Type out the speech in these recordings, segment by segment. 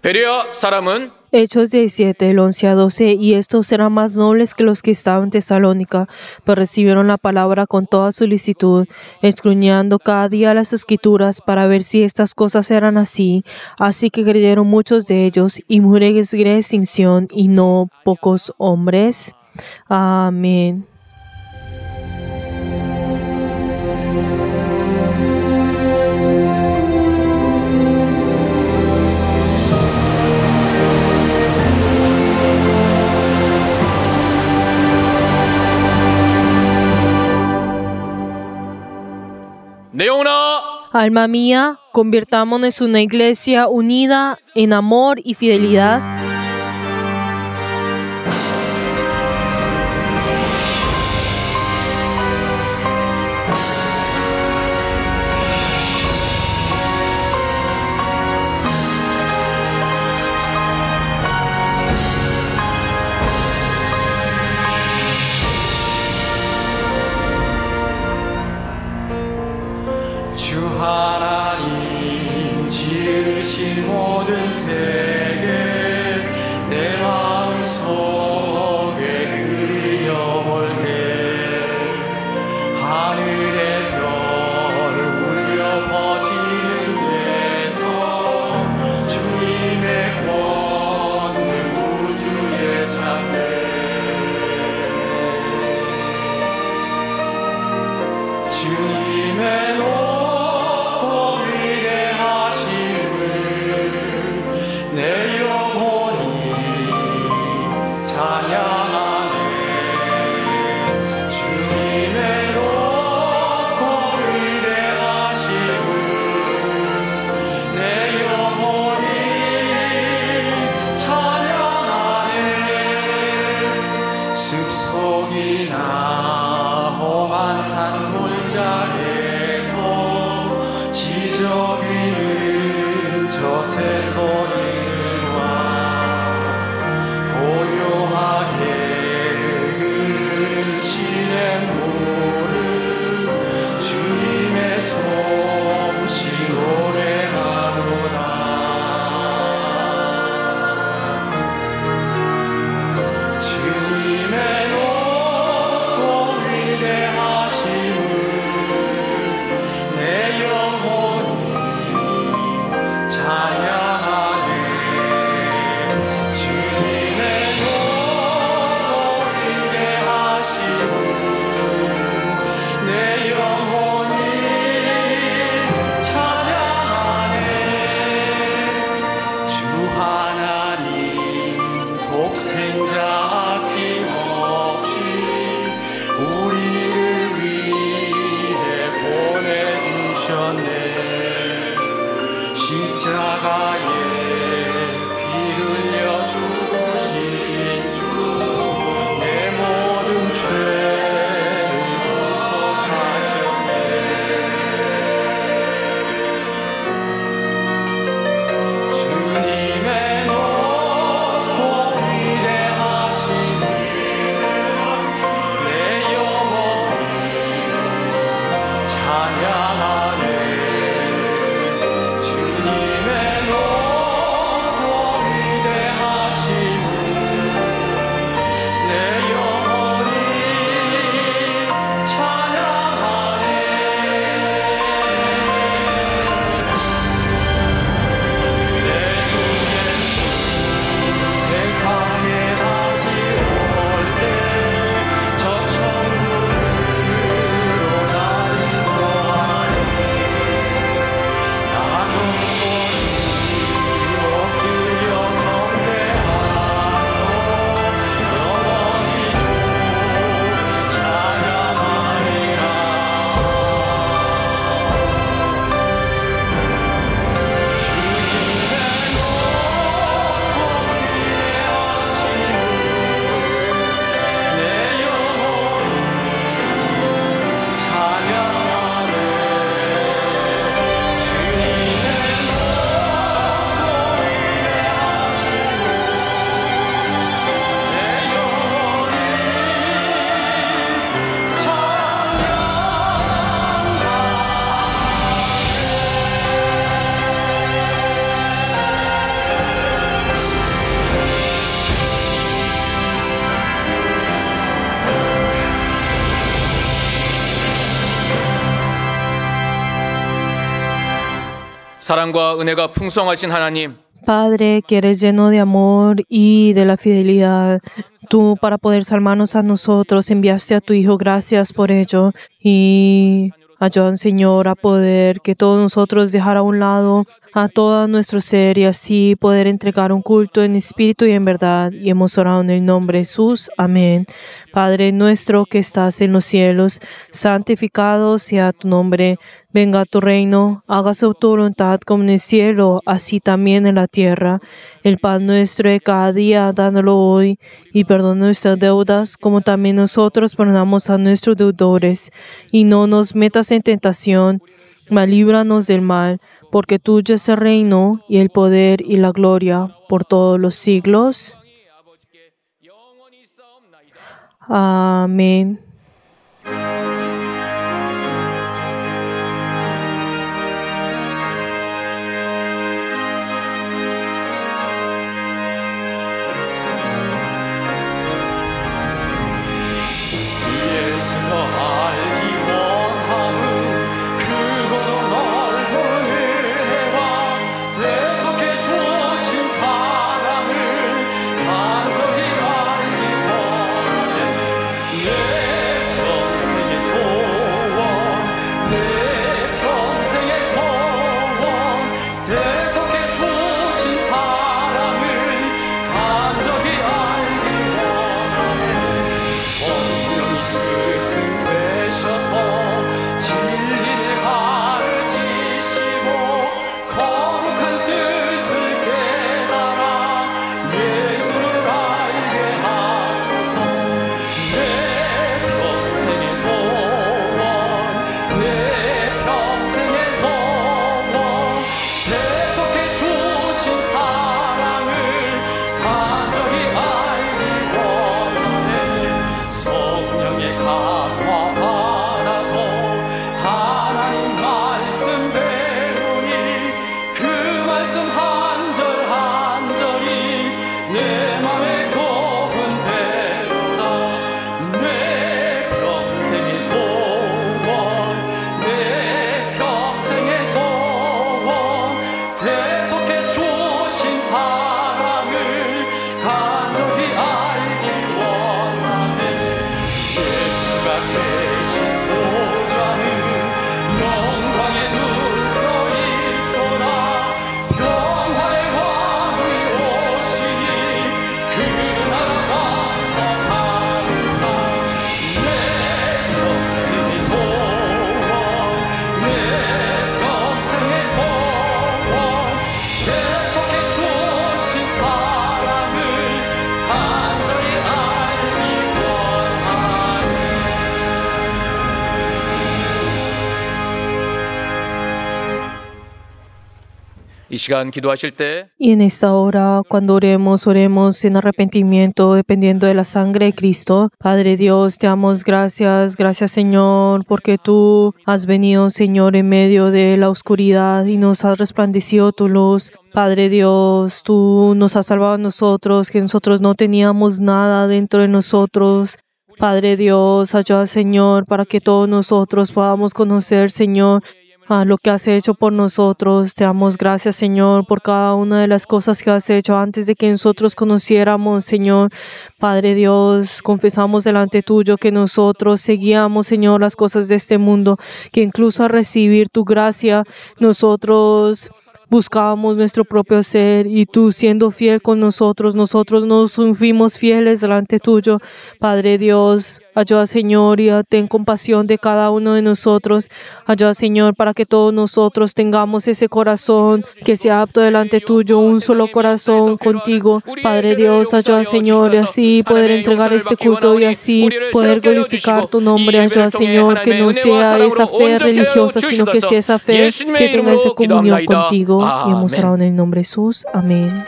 베레아 사람은 Hechos 17, el 11 a 12, y estos eran más nobles que los que estaban en Tesalónica, pero recibieron la palabra con toda solicitud, escudriñando cada día las Escrituras para ver si estas cosas eran así. Así que creyeron muchos de ellos, y mujeres de distinción, y no pocos hombres. Amén. 내 영혼아, Alma mía, convirtámonos en una iglesia unida en amor y fidelidad. 주 하나님 지으신 모든 세계 내 마음속에 그려볼 때 하늘의 별 울려 퍼지는 데서 주님의 권능 우주에 찬대 주님의 내 영혼이 찬양하네 주님의 높고 위대하심을 내 영혼이 찬양하네 숲속이나 험한 산 골짜기에서 사랑과 은혜가 풍성하신 하나님, Padre, que eres lleno de amor y de la fidelidad, tú para poder salvarnos a nosotros enviaste a tu Hijo, gracias por ello. Y ayúdanos, Señor, a poder que todos nosotros dejar a un lado a todo nuestro ser y así poder entregar un culto en espíritu y en verdad. Y hemos orado en el nombre de Jesús. Amén. Padre nuestro que estás en los cielos, santificado sea tu nombre. Venga a tu reino, hágase tu voluntad como en el cielo, así también en la tierra. El pan nuestro de cada día, dándolo hoy, y perdona nuestras deudas, como también nosotros perdonamos a nuestros deudores. Y no nos metas en tentación, mas líbranos del mal, porque tuyo es el reino, y el poder, y la gloria, por todos los siglos. Amén. 예수가 알기 원하는 그곳 넓은 은혜와 대속해 주신 사랑을 간절히 알기 원하네. 내 평생의 소원, 내 평생의 소원, 대속해 주신 사랑을 간절히 알기 원하네. 성령이 스승되셔서 진리를 가르치시고 거룩한 뜻을 깨달아 예수를 알게 하소서. 내 평생의 소원, 내 평생의 소원, 대속해 주신 사랑을 간절히 알기 원하네. 성령의 감화 받아서 하나님 말씀 배우니 그 말씀 한 절 한 절이 내 맘에 고운 대로다. 내 평생의 소원, 내 평생의 소원, 대속해 주신 사랑을 간절히 알기 원하네. 예수가 계신 보좌는 영광에 둘러 있도다. 평화의 왕이 오시니 그 나라 왕성하리라. 내 평생의 소원, 내 평생의 소원, 대속해 주신 사랑을 간절히 알기 원하네. 이 시간 기도하실 때 Y en esta hora, cuando oremos, oremos en arrepentimiento, dependiendo de la sangre de Cristo. Padre Dios, te damos gracias, gracias Señor, porque tú has venido, Señor, en medio de la oscuridad y nos has resplandecido tu luz. Padre Dios, tú nos has salvado a nosotros, que nosotros no teníamos nada dentro de nosotros. Padre Dios, ayuda, Señor, para que todos nosotros podamos conocer, Señor, a lo que has hecho por nosotros. Te damos gracias, Señor, por cada una de las cosas que has hecho antes de que nosotros conociéramos, Señor. Padre Dios, confesamos delante tuyo que nosotros seguíamos, Señor, las cosas de este mundo, que incluso al recibir tu gracia, nosotros buscábamos nuestro propio ser y tú siendo fiel con nosotros nos fuimos fieles delante tuyo. Padre Dios, ayuda, Señor, y ten compasión de cada uno de nosotros. Ayuda, Señor, para que todos nosotros tengamos ese corazón que sea apto delante tuyo, un solo corazón contigo. Padre Dios, ayuda, Señor, y así poder entregar este culto y así poder glorificar tu nombre. Ayuda, Señor, que no sea esa fe religiosa, sino que sea esa fe que tenga esa comunión contigo. Y hemos orado en el nombre de Jesús. Amén.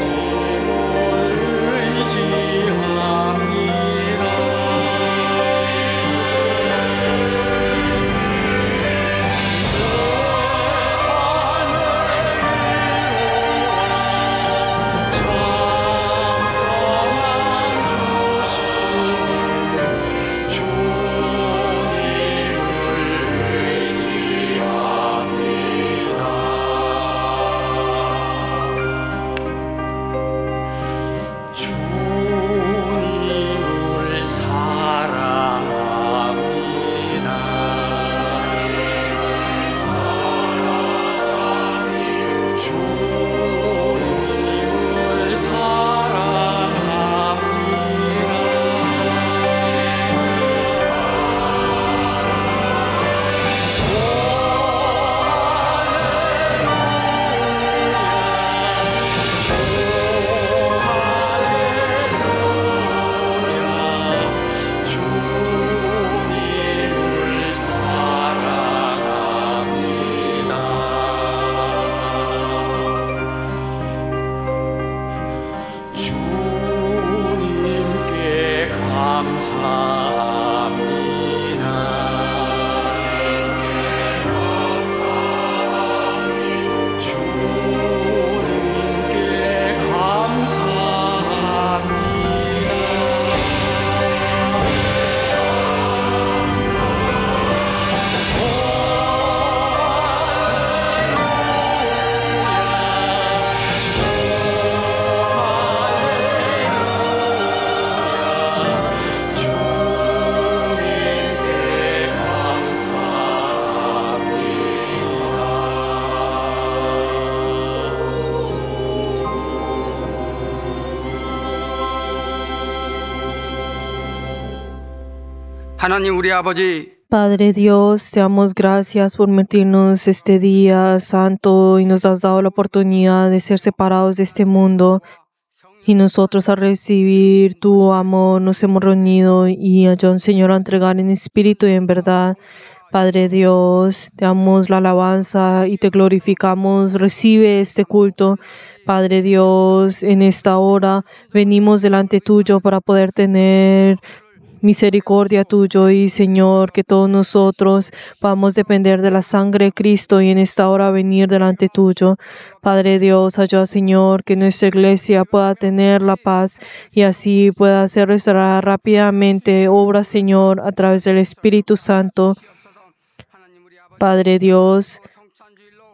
주님을 하나님 우리 아버지, Padre Dios, te damos gracias por permitirnos este día santo y nos has dado la oportunidad de ser separados de este mundo. Y nosotros al recibir tu amor nos hemos reunido y ayúdanos, Señor, a entregar en espíritu y en verdad. Padre Dios, te damos la alabanza y te glorificamos. Recibe este culto. Padre Dios, en esta hora venimos delante tuyo para poder tener misericordia tuyo y Señor, que todos nosotros podamos depender de la sangre de Cristo y en esta hora venir delante tuyo. Padre Dios, ayuda, Señor, que nuestra iglesia pueda tener la paz y así pueda ser restaurada rápidamente. Obra, Señor, a través del Espíritu Santo. Padre Dios,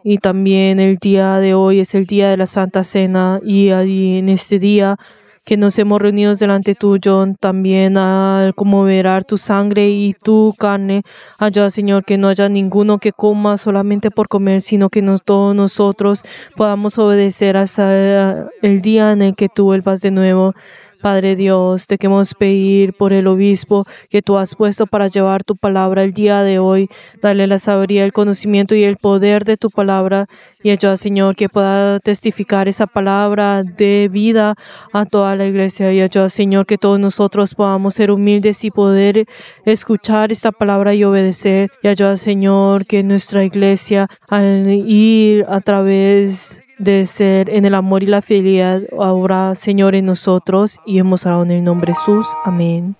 y también el día de hoy es el día de la Santa Cena y en este día que nos hemos reunido delante tuyo, también al conmemorar tu sangre y tu carne. Ayuda, Señor, que no haya ninguno que coma solamente por comer, sino que todos nosotros podamos obedecer hasta el día en el que tú vuelvas de nuevo. Padre Dios, te queremos pedir por el obispo que tú has puesto para llevar tu palabra el día de hoy. Dale la sabiduría, el conocimiento y el poder de tu palabra. Y ayuda, Señor, que pueda testificar esa palabra de vida a toda la iglesia. Y ayuda, Señor, que todos nosotros podamos ser humildes y poder escuchar esta palabra y obedecer. Y ayuda, Señor, que nuestra iglesia, al ir a través de ser en el amor y la fidelidad, ahora, Señor, en nosotros, y hemos orado en el nombre de Jesús. Amén.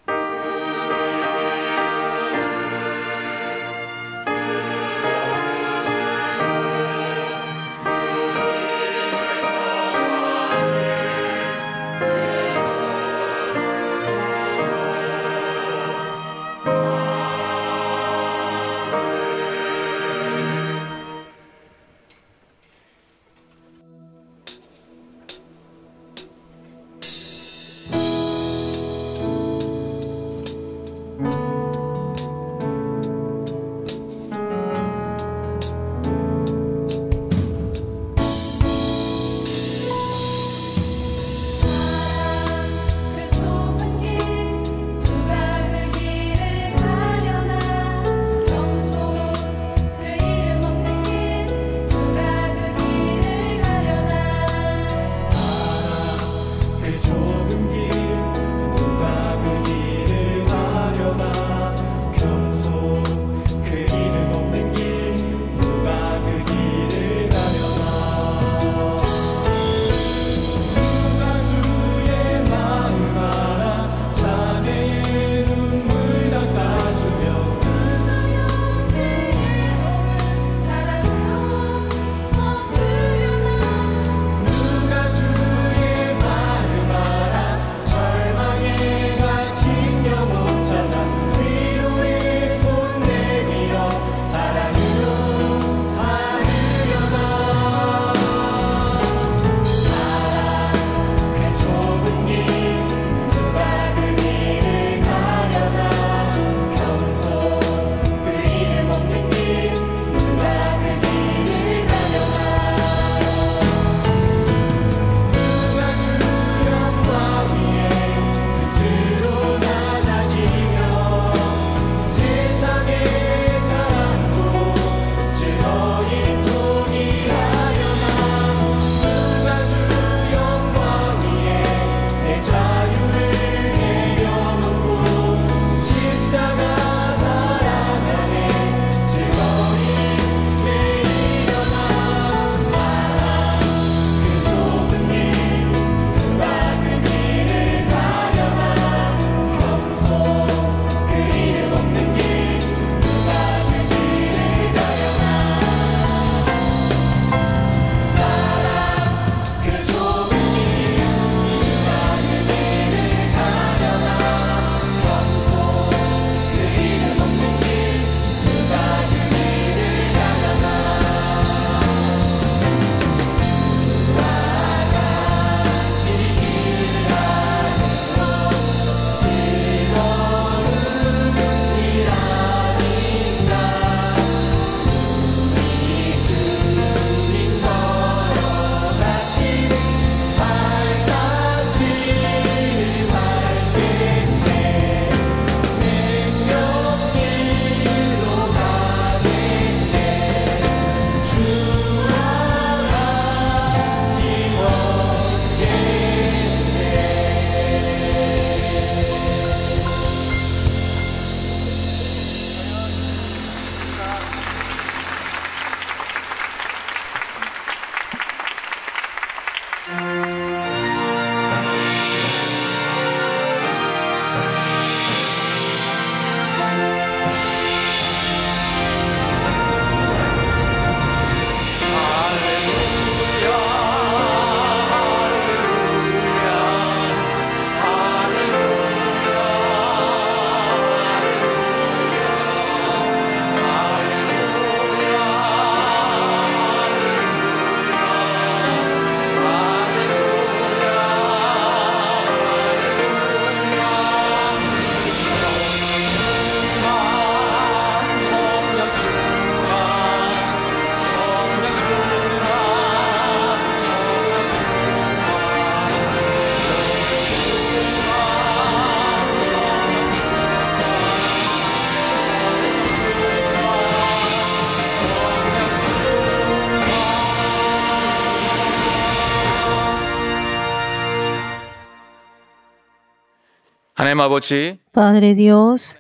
하나님 아버지, Padre Dios,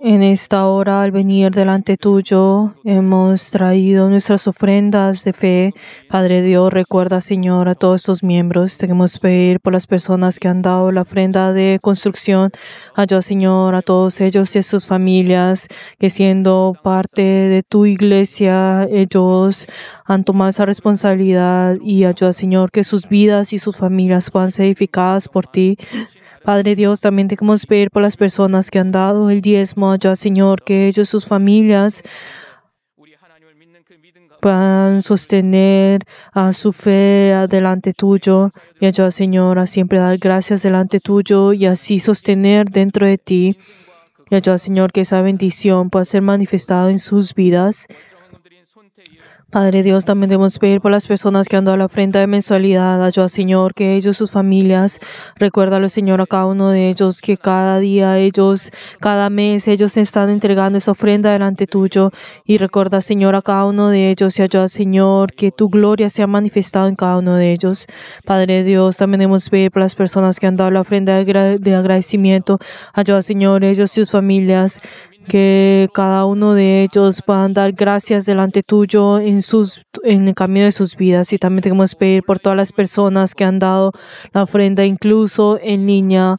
en esta hora al venir delante tuyo hemos traído nuestras ofrendas de fe. Padre Dios, recuerda, Señor, a todos estos miembros. Queremos pedir por las personas que han dado la ofrenda de construcción. Ayuda, Señor, a todos ellos y a sus familias que siendo parte de tu iglesia, ellos han tomado esa responsabilidad y ayuda, Señor, que sus vidas y sus familias puedan ser edificadas por ti. Padre Dios, también te queremos pedir por las personas que han dado el diezmo, ayuda, Señor, que ellos y sus familias puedan sostener a su fe delante tuyo y ayuda, Señor, a siempre dar gracias delante tuyo y así sostener dentro de ti. Y ayuda, Señor, que esa bendición pueda ser manifestada en sus vidas. Padre Dios, también debemos pedir por las personas que han dado la ofrenda de mensualidad. Ayuda, Señor, que ellos, sus familias, recuérdalo, Señor, a cada uno de ellos, que cada día ellos, cada mes, ellos están entregando esa ofrenda delante tuyo. Y recuerda, Señor, a cada uno de ellos y ayuda, Señor, que tu gloria sea manifestada en cada uno de ellos. Padre Dios, también debemos pedir por las personas que han dado la ofrenda de agradecimiento. Ayuda, Señor, ellos y sus familias, que cada uno de ellos puedan dar gracias delante tuyo en el camino de sus vidas. Y también queremos pedir por todas las personas que han dado la ofrenda, incluso en línea,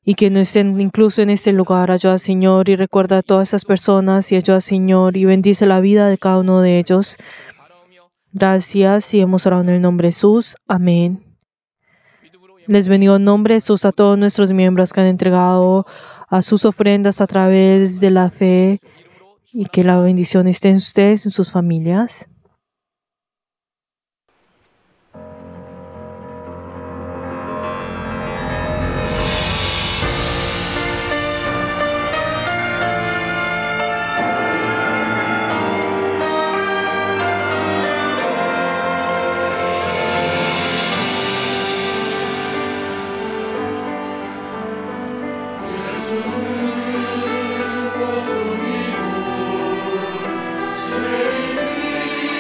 y que no estén incluso en este lugar. Ayuda, Señor, y recuerda a todas esas personas y ayuda, Señor, y bendice la vida de cada uno de ellos. Gracias y hemos orado en el nombre de Jesús. Amén. Les bendigo en nombre de Jesús a todos nuestros miembros que han entregado a sus ofrendas a través de la fe y que la bendición esté en ustedes, en sus familias. Save me.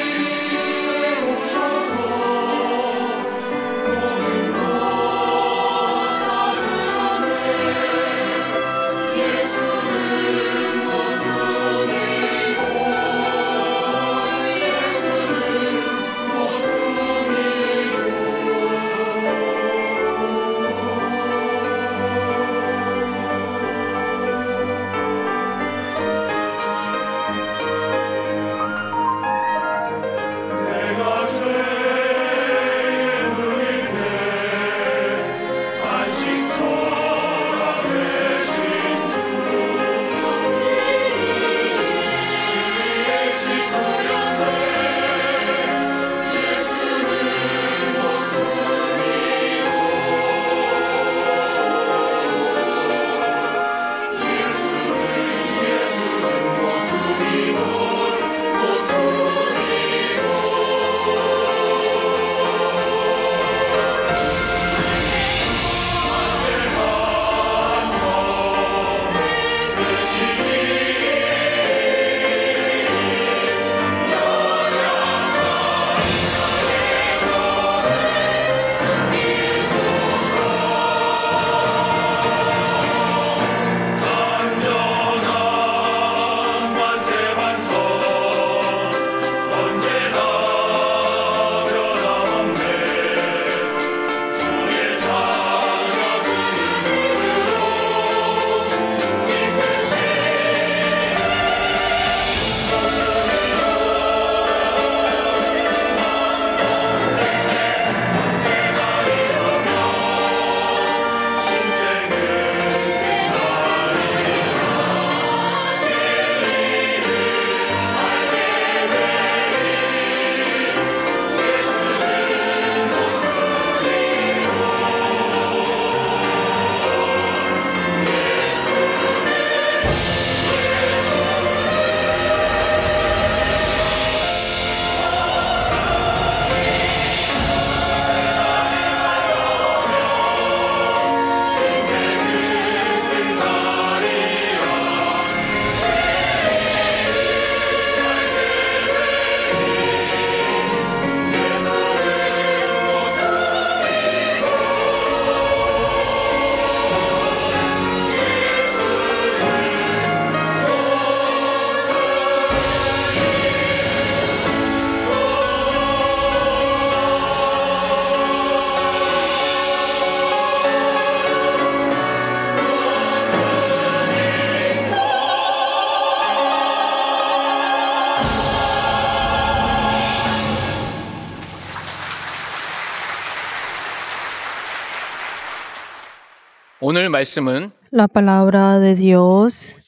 오늘 말씀은 La palabra de Dios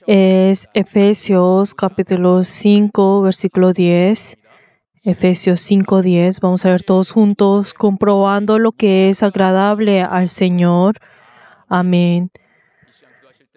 es Efesios capítulo 5, versículo 10. Efesios 5:10. Vamos a ver todos juntos, comprobando lo que es agradable al Señor. Amén.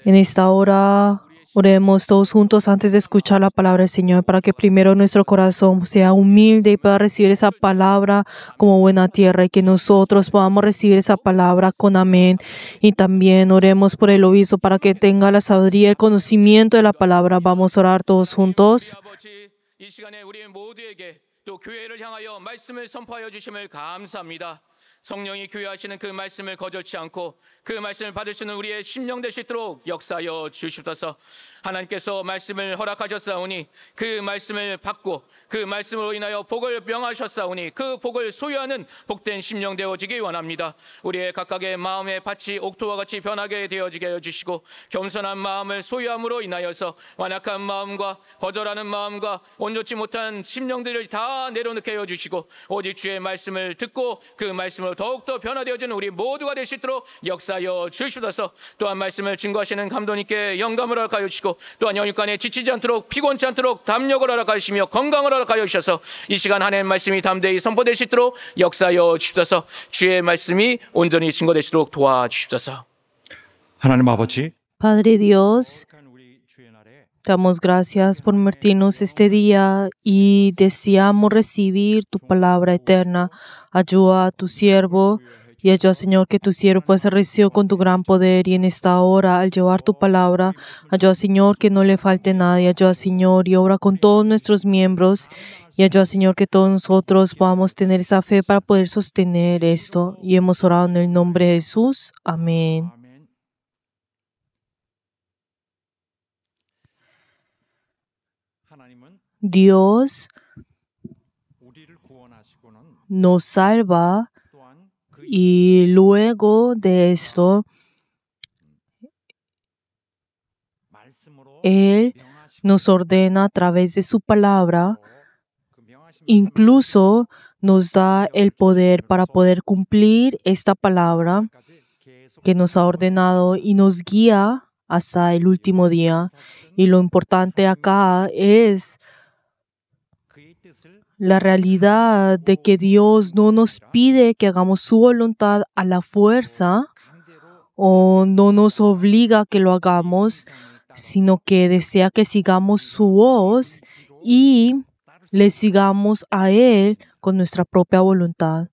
En esta hora, oremos todos juntos antes de escuchar la palabra del Señor, para que primero nuestro corazón sea humilde y pueda recibir esa palabra como buena tierra, y que nosotros podamos recibir esa palabra con amén. Y también oremos por el obispo para que tenga la sabiduría y el conocimiento de la palabra. Vamos a orar todos juntos. 아버지, 이 시간에 우리 모두에게 또 교회를 향하여 말씀을 선포하여 주심을 감사합니다. 성령이 교회하시는 그 말씀을 거절치 않고 그 말씀을 받을 수 있는 우리의 심령 될 수 있도록 역사하여 주시옵소서. 하나님께서 말씀을 허락하셨사오니 그 말씀을 받고 그 말씀으로 인하여 복을 명하셨사오니 그 복을 소유하는 복된 심령 되어지기 원합니다. 우리의 각각의 마음의 밭이 옥토와 같이 변하게 되어지게 해주시고 겸손한 마음을 소유함으로 인하여서 완악한 마음과 거절하는 마음과 온전치 못한 심령들을 다 내려놓게 해주시고 오직 주의 말씀을 듣고 그 말씀으로 더욱더 변화되어지는 우리 모두가 될 수 있도록 역사하여 주시옵소서. 또한 말씀을 증거하시는 감독님께 영감을 허락하여 주시고 또한 영육간에 지치지 않도록 피곤치 않도록 담력을 허락하여 주시며 건강을 허락하여 주셔서 이 시간 하나님의 말씀이 담대히 선포될 수 있도록 역사하여 주시옵소서. 주의 말씀이 온전히 증거될 수 있도록 도와주시옵소서. 하나님 아버지, Padre Dios, 우리 주의 날에 damos gracias por permitirnos este día y deseamos recibir tu palabra eterna. Ayuda a tu siervo y ayuda, Señor, que tu siervo pueda ser recibido con tu gran poder. Y en esta hora, al llevar tu palabra, ayuda, Señor, que no le falte nada. Y ayuda, Señor, y obra con todos nuestros miembros. Y ayuda, Señor, que todos nosotros podamos tener esa fe para poder sostener esto. Y hemos orado en el nombre de Jesús. Amén. 아멘. 하나님은 Dios 우리를 구원하시고는 nos salva. 또한 그 Y luego de esto, 말씀으로 Él 명하시고 nos ordena a través de su palabra, 그 명하신 incluso nos da el poder para poder cumplir esta palabra 말씀까지 계속 que nos ha ordenado y nos guía hasta el último día. Y lo importante acá es 그의 뜻을 la realidad de que Dios no nos pide que hagamos su voluntad a la fuerza 강제로 o no nos obliga a que lo hagamos, sino que desea que sigamos su voz y le sigamos a Él con nuestra propia voluntad.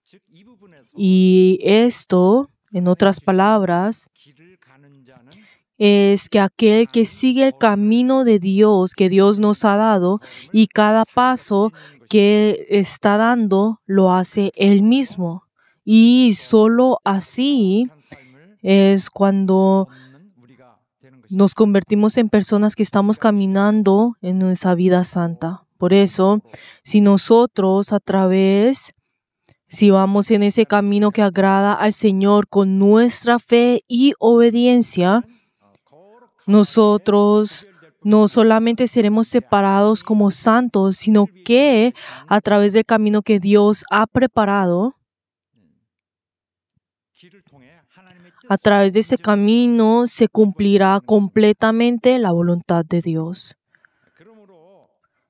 즉 이 부분에서 Y esto, en otras palabras, 길을 가는 자는 es que aquel que sigue el camino de Dios que Dios nos ha dado y cada paso que está dando lo hace Él mismo. Y solo así 한 삶을 es cuando 없는 우리가 되는 것입니다. nos convertimos en personas que estamos caminando en nuestra vida santa. Por eso, si nosotros si vamos en ese camino que agrada al Señor con nuestra fe y obediencia, nosotros no solamente seremos separados como santos, sino que a través del camino que Dios ha preparado, 길을 통해 하나님의 a través de ese camino se cumplirá completamente la voluntad de Dios. 그러므로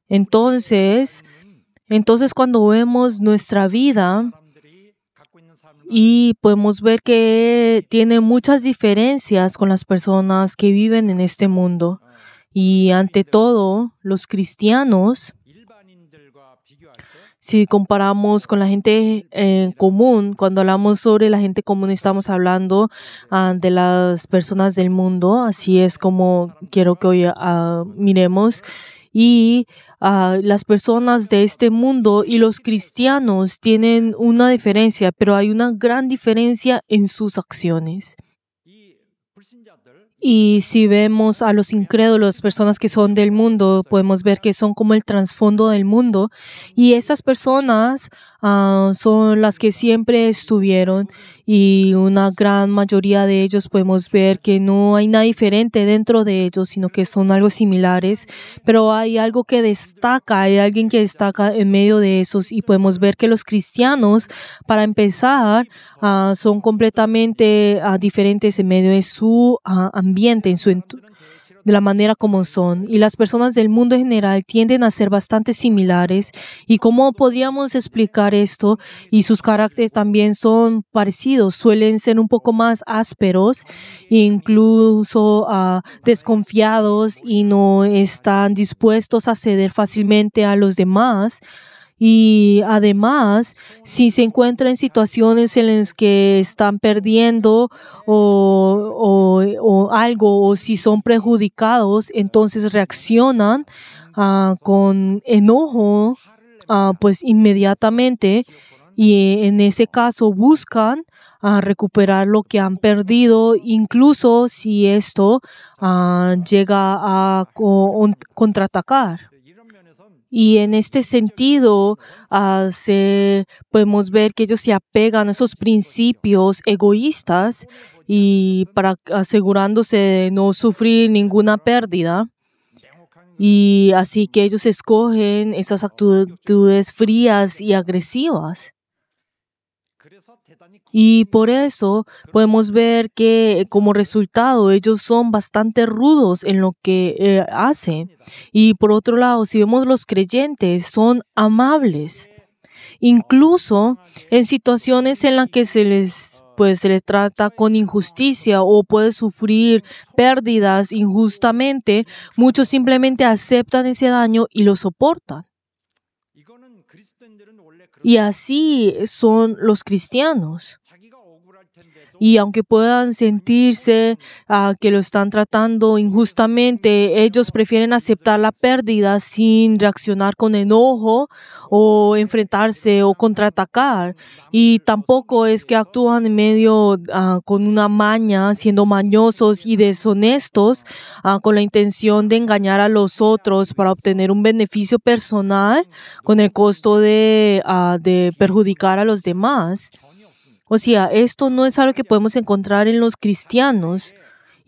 Entonces cuando vemos nuestra vida 사람들이 갖고 있는 삶과 y podemos ver que tiene muchas diferencias con las personas que viven en este mundo. Y ante todo, los cristianos, 일반인들과 비교할 때 si comparamos con la gente común, cuando hablamos sobre la gente común, estamos hablando de las personas del mundo. Así es como quiero que hoy miremos. Y las personas de este mundo y los cristianos tienen una diferencia, pero hay una gran diferencia en sus acciones. 이 불신자들 Y si vemos a los incrédulos, personas que son del mundo, podemos ver que son como el trasfondo del mundo. Y esas personas son las que siempre estuvieron. y una gran mayoría de ellos podemos ver que no hay nada diferente dentro de ellos, sino que son algo similares, pero hay algo que destaca, hay alguien que destaca en medio de esos y podemos ver que los cristianos, para empezar, son completamente diferentes en medio de su ambiente, en su de la manera como son. Y las personas del mundo en general tienden a ser bastante similares. ¿Y cómo podríamos explicar esto? Y sus caracteres también son parecidos. Suelen ser un poco más ásperos, incluso desconfiados y no están dispuestos a ceder fácilmente a los demás. Y además, si se encuentran en situaciones en las que están perdiendo o algo, o si son perjudicados, entonces reaccionan con enojo, pues inmediatamente, y en ese caso buscan recuperar lo que han perdido, incluso si esto llega a contraatacar. Y en este sentido, podemos ver que ellos se apegan a esos principios egoístas y para asegurándose de no sufrir ninguna pérdida. Y así que ellos escogen esas actitudes frías y agresivas. Y por eso podemos ver que como resultado ellos son bastante rudos en lo que hacen. Y por otro lado, si vemos los creyentes, son amables. Incluso en situaciones en las que se les trata con injusticia o puede sufrir pérdidas injustamente, muchos simplemente aceptan ese daño y lo soportan. Y así son los cristianos. Y aunque puedan sentirse que lo están tratando injustamente, ellos prefieren aceptar la pérdida sin reaccionar con enojo o enfrentarse o contraatacar. Y tampoco es que actúan en medio con una maña, siendo mañosos y deshonestos, con la intención de engañar a los otros para obtener un beneficio personal con el costo de perjudicar a los demás. O sea, esto no es algo que podemos encontrar en los cristianos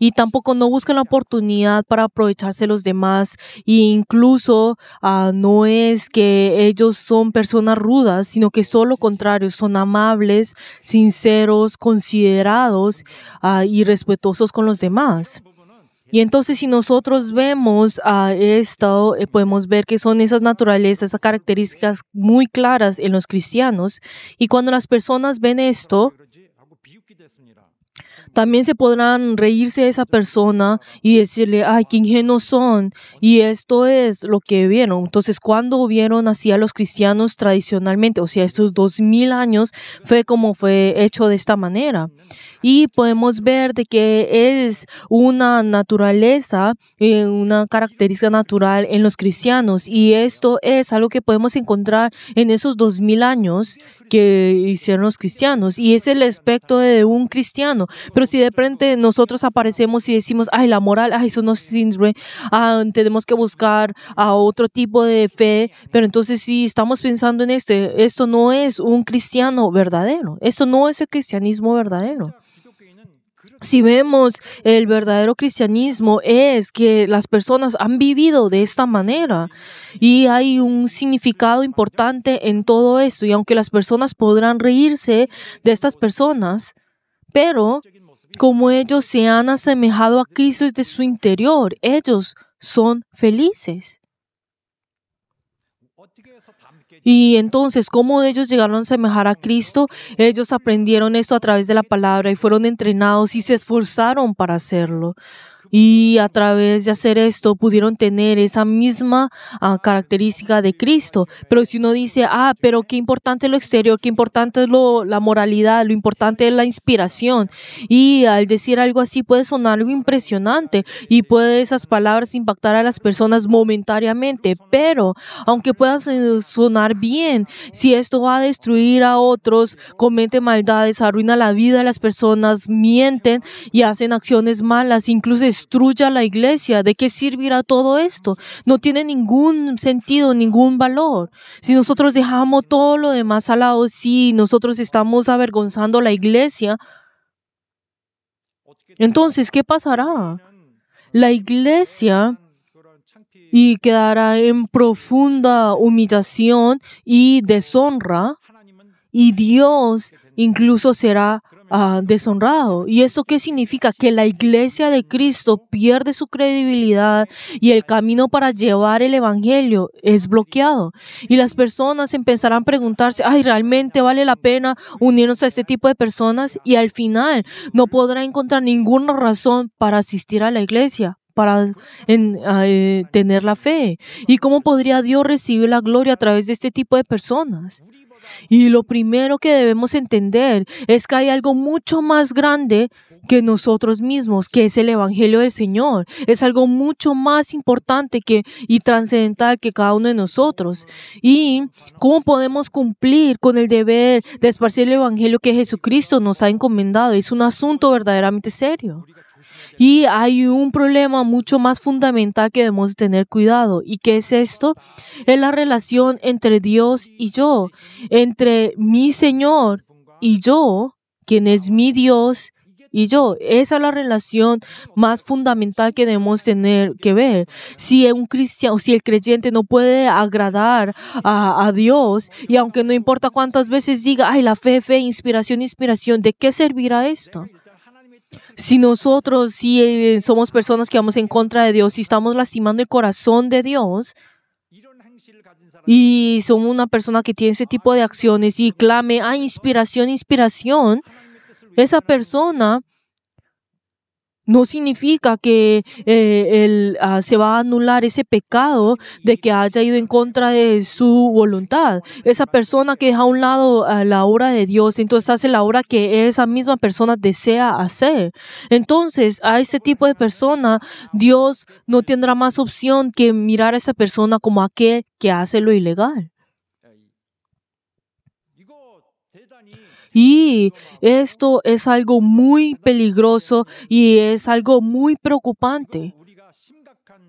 y tampoco no buscan la oportunidad para aprovecharse de los demás e incluso no es que ellos son personas rudas, sino que es todo lo contrario, son amables, sinceros, considerados y respetuosos con los demás. Y entonces si nosotros vemos esto, podemos ver que son esas naturalezas, esas características muy claras en los cristianos. Y cuando las personas ven esto, también se podrán reírse de esa persona y decirle, ¡ay, qué ingenuos son! Y esto es lo que vieron. Entonces, cuando vieron así a los cristianos tradicionalmente, o sea, estos 2000 años, fue como fue hecho de esta manera. Y podemos ver de que es una naturaleza, una característica natural en los cristianos. Y esto es algo que podemos encontrar en esos 2000 años que hicieron los cristianos. Y es el aspecto de un cristiano. Pero si de repente nosotros aparecemos y decimos, ay, la moral, ay, eso no sirve, tenemos que buscar otro tipo de fe. Pero entonces si estamos pensando en esto no es un cristiano verdadero. Esto no es el cristianismo verdadero. Si vemos el verdadero cristianismo es que las personas han vivido de esta manera y hay un significado importante en todo esto. Y aunque las personas podrán reírse de estas personas, pero como ellos se han asemejado a Cristo desde su interior, ellos son felices. Y entonces, ¿cómo ellos llegaron a asemejar a Cristo? Ellos aprendieron esto a través de la palabra y fueron entrenados y se esforzaron para hacerlo. Y a través de hacer esto pudieron tener esa misma característica de Cristo. Pero si uno dice, pero qué importante es lo exterior, qué importante es la moralidad, lo importante es la inspiración. Y al decir algo así puede sonar algo impresionante y puede esas palabras impactar a las personas momentáneamente. Pero aunque pueda sonar bien, si esto va a destruir a otros, comete maldades, arruina la vida de las personas, mienten y hacen acciones malas, incluso destruya la iglesia, ¿de qué servirá todo esto? No tiene ningún sentido, ningún valor. Si nosotros dejamos todo lo demás al lado, si nosotros estamos avergonzando la iglesia, entonces, ¿qué pasará? La iglesia y quedará en profunda humillación y deshonra, y Dios incluso será deshonrado. ¿Y eso qué significa? Que la iglesia de Cristo pierde su credibilidad y el camino para llevar el evangelio es bloqueado. Y las personas empezarán a preguntarse, ¿ay, realmente vale la pena unirnos a este tipo de personas? Y al final no podrá encontrar ninguna razón para asistir a la iglesia, para tener la fe. ¿Y cómo podría Dios recibir la gloria a través de este tipo de personas? Y lo primero que debemos entender es que hay algo mucho más grande que nosotros mismos, que es el Evangelio del Señor. Es algo mucho más importante y trascendental que cada uno de nosotros. ¿Y cómo podemos cumplir con el deber de esparcir el Evangelio que Jesucristo nos ha encomendado? Es un asunto verdaderamente serio. Y hay un problema mucho más fundamental que debemos tener cuidado. ¿Y qué es esto? Es la relación entre Dios y yo, entre mi Señor y yo, quien es mi Dios y yo. Esa es la relación más fundamental que debemos tener que ver. Si un cristiano, si el creyente no puede agradar a Dios, y aunque no importa cuántas veces diga, ay, la fe, inspiración, ¿de qué servirá esto? Si nosotros, somos personas que vamos en contra de Dios, si estamos lastimando el corazón de Dios, y somos una persona que tiene ese tipo de acciones y clame, inspiración, esa persona no significa que se va a anular ese pecado de que haya ido en contra de su voluntad. Esa persona que deja a un lado la obra de Dios, entonces hace la obra que esa misma persona desea hacer. Entonces, a este tipo de persona, Dios no tendrá más opción que mirar a esa persona como aquel que hace lo ilegal. Y esto es algo muy peligroso y es algo muy preocupante.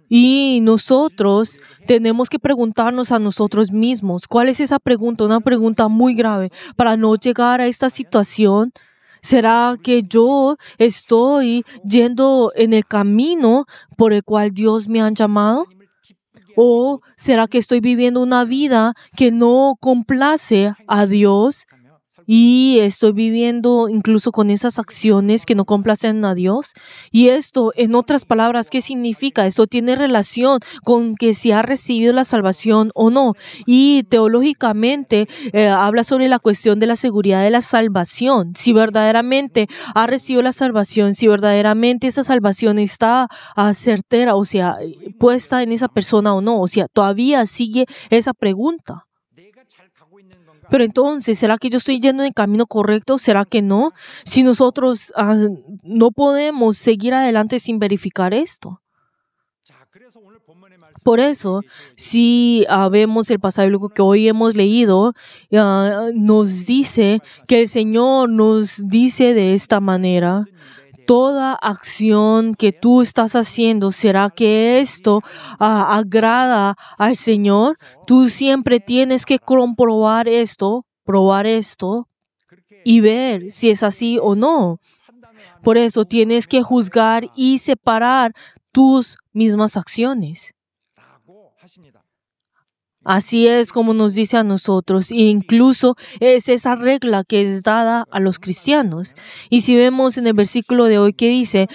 Y nosotros tenemos que preguntarnos a nosotros mismos, ¿cuál es esa pregunta? Una pregunta muy grave para no llegar a esta situación. ¿Será que yo estoy yendo en el camino por el cual Dios me ha llamado? ¿O será que estoy viviendo una vida que no complace a Dios? Y estoy viviendo incluso con esas acciones que no complacen a Dios. Y esto, en otras palabras, ¿qué significa? Esto tiene relación con que si ha recibido la salvación o no. Y teológicamente habla sobre la cuestión de la seguridad de la salvación. Si verdaderamente ha recibido la salvación, si verdaderamente esa salvación está certera, o sea, puesta en esa persona o no. O sea, todavía sigue esa pregunta. Pero entonces, ¿será que yo estoy yendo en el camino correcto? ¿Será que no? Si nosotros no podemos seguir adelante sin verificar esto. Por eso, si vemos el pasaje que hoy hemos leído, nos dice que el Señor nos dice de esta manera: toda acción que tú estás haciendo, ¿será que esto agrada al Señor? Tú siempre tienes que comprobar esto, probar esto y ver si es así o no. Por eso tienes que juzgar y separar tus mismas acciones. Así es como nos dice a nosotros, e incluso es esa regla que es dada a los cristianos. Y si vemos en el versículo de hoy que dice,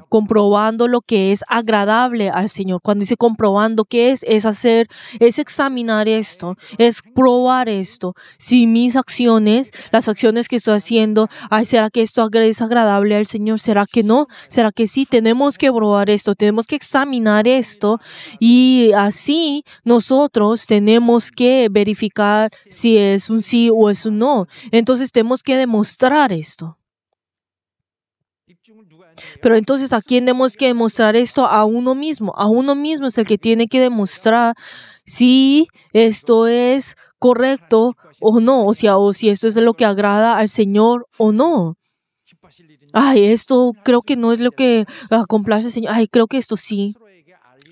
comprobando lo que es agradable al Señor. Cuando dice comprobando, ¿qué es? Es examinar esto, es probar esto. Si mis acciones, las acciones que estoy haciendo, ¿será que esto es agradable al Señor? ¿Será que no? ¿Será que sí? Tenemos que probar esto, tenemos que examinar esto, y así nosotros tenemos que verificar si es un sí o es un no. Entonces tenemos que demostrar esto. Pero entonces, ¿a quién tenemos que demostrar esto? A uno mismo. A uno mismo es el que tiene que demostrar si esto es correcto o no. O si esto es lo que agrada al Señor o no. ay, esto creo que no es lo que complace al Señor. Ay, creo que esto sí.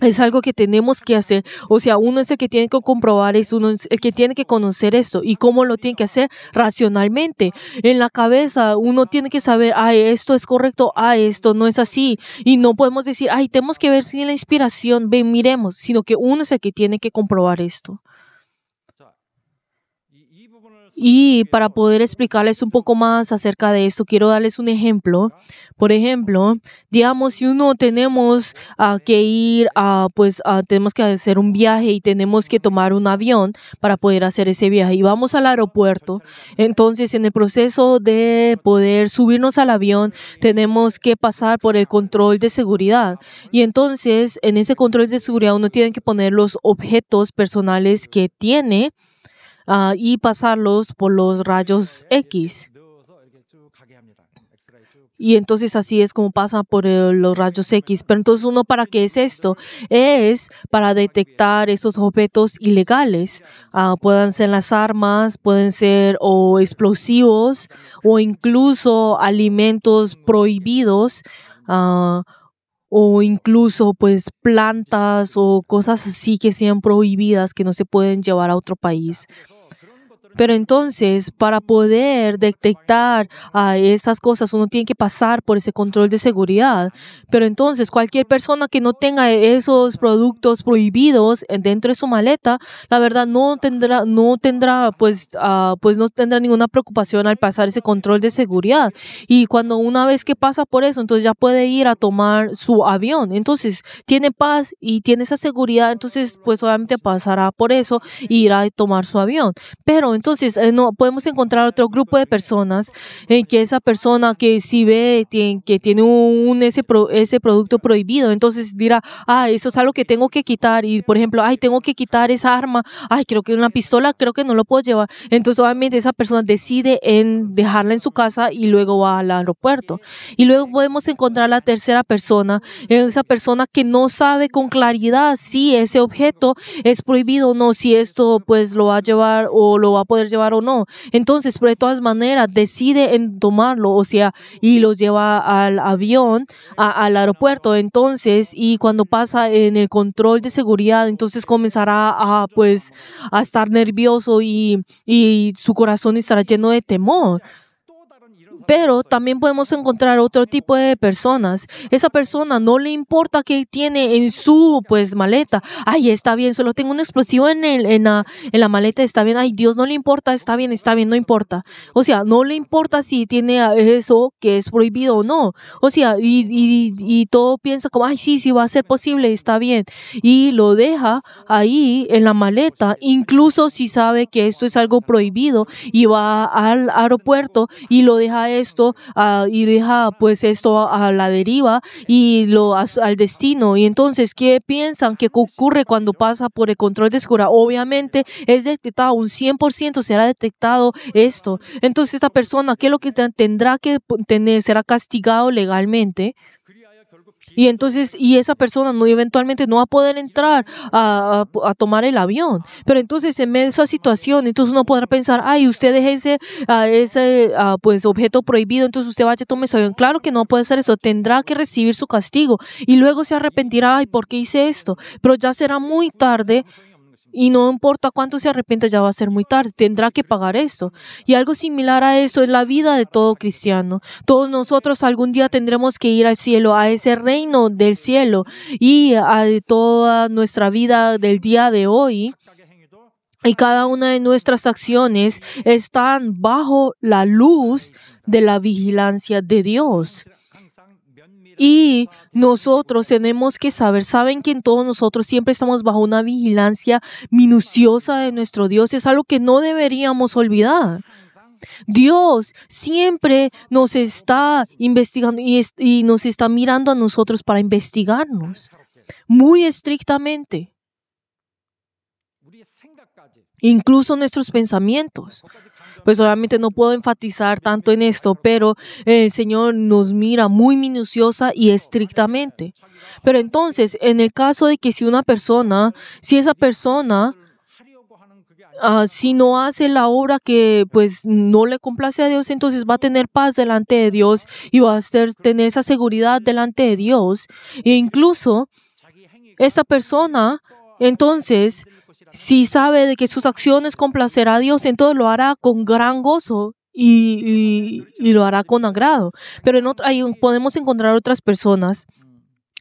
Es algo que tenemos que hacer. O sea, uno es el que tiene que comprobar eso, uno es el que tiene que conocer esto. ¿Y cómo lo tiene que hacer? Racionalmente. En la cabeza, uno tiene que saber, ay, esto es correcto, ay, esto no es así. Y no podemos decir, ay, tenemos que ver si la inspiración, ven, miremos, sino que uno es el que tiene que comprobar esto. Y para poder explicarles un poco más acerca de esto, quiero darles un ejemplo. Por ejemplo, digamos, si uno tenemos que ir tenemos que hacer un viaje y tenemos que tomar un avión para poder hacer ese viaje y vamos al aeropuerto. Entonces, en el proceso de poder subirnos al avión, tenemos que pasar por el control de seguridad. Y entonces, en ese control de seguridad, uno tiene que poner los objetos personales que tiene y pasarlos por los rayos X. Y entonces así es como pasa por los rayos X. Pero entonces uno, ¿para qué es esto? Es para detectar esos objetos ilegales. Pueden ser las armas, pueden ser o explosivos o incluso alimentos prohibidos. O incluso pues plantas o cosas así que sean prohibidas, que no se pueden llevar a otro país. Pero entonces, para poder detectar esas cosas, uno tiene que pasar por ese control de seguridad. Pero entonces, cualquier persona que no tenga esos productos prohibidos dentro de su maleta, la verdad no tendrá ninguna preocupación al pasar ese control de seguridad. Y cuando una vez que pasa por eso, entonces ya puede ir a tomar su avión. Entonces, tiene paz y tiene esa seguridad, entonces pues obviamente pasará por eso e irá a tomar su avión. Pero entonces, no podemos encontrar otro grupo de personas en que esa persona que si ve que tiene ese producto prohibido, entonces dirá, eso es algo que tengo que quitar. Y por ejemplo, tengo que quitar esa arma. Creo que una pistola, creo que no lo puedo llevar. Entonces, obviamente, esa persona decide en dejarla en su casa y luego va al aeropuerto. Y luego podemos encontrar la tercera persona, esa persona que no sabe con claridad si ese objeto es prohibido o no, si esto pues lo va a llevar o lo va a poder llevar o no. Entonces, pero de todas maneras, decide en tomarlo, o sea, y lo lleva al avión, al aeropuerto. Entonces, y cuando pasa en el control de seguridad, entonces comenzará a estar nervioso y su corazón estará lleno de temor. Pero también podemos encontrar otro tipo de personas. Esa persona no le importa qué tiene en su maleta. Está bien, solo tengo un explosivo en la maleta, está bien. Dios no le importa, está bien, no importa. O sea, no le importa si tiene eso que es prohibido o no. O sea, y todo piensa como, sí va a ser posible, está bien. Y lo deja ahí en la maleta, incluso si sabe que esto es algo prohibido, y va al aeropuerto y lo deja esto y deja pues esto a la deriva y al destino. Y entonces, ¿qué piensan que ocurre cuando pasa por el control de seguridad? Obviamente es detectado, un 100% será detectado esto. Entonces, esta persona, ¿qué es lo que tendrá que tener? Será castigado legalmente. Y entonces, esa persona eventualmente no va a poder entrar a tomar el avión. Pero entonces, en medio de esa situación, entonces uno podrá pensar, usted deje ese objeto prohibido, entonces usted vaya a tomar su avión. Claro que no puede hacer eso, tendrá que recibir su castigo y luego se arrepentirá, ¿por qué hice esto? Pero ya será muy tarde. Y no importa cuánto se arrepienta, ya va a ser muy tarde. Tendrá que pagar esto. Y algo similar a esto es la vida de todo cristiano. Todos nosotros algún día tendremos que ir al cielo, a ese reino del cielo. Y a toda nuestra vida del día de hoy. Y cada una de nuestras acciones están bajo la luz de la vigilancia de Dios. Y nosotros tenemos que saben que en todos nosotros siempre estamos bajo una vigilancia minuciosa de nuestro Dios. Es algo que no deberíamos olvidar. Dios siempre nos está investigando y nos está mirando a nosotros para investigarnos muy estrictamente. Incluso nuestros pensamientos. Pues obviamente no puedo enfatizar tanto en esto, pero el Señor nos mira muy minuciosa y estrictamente. Pero entonces, en el caso de que si esa persona si no hace la obra que pues no le complace a Dios, entonces va a tener paz delante de Dios y va a tener esa seguridad delante de Dios. E incluso esta persona, entonces, si sabe de que sus acciones complacerá a Dios, entonces lo hará con gran gozo y lo hará con agrado. Pero ahí podemos encontrar otras personas.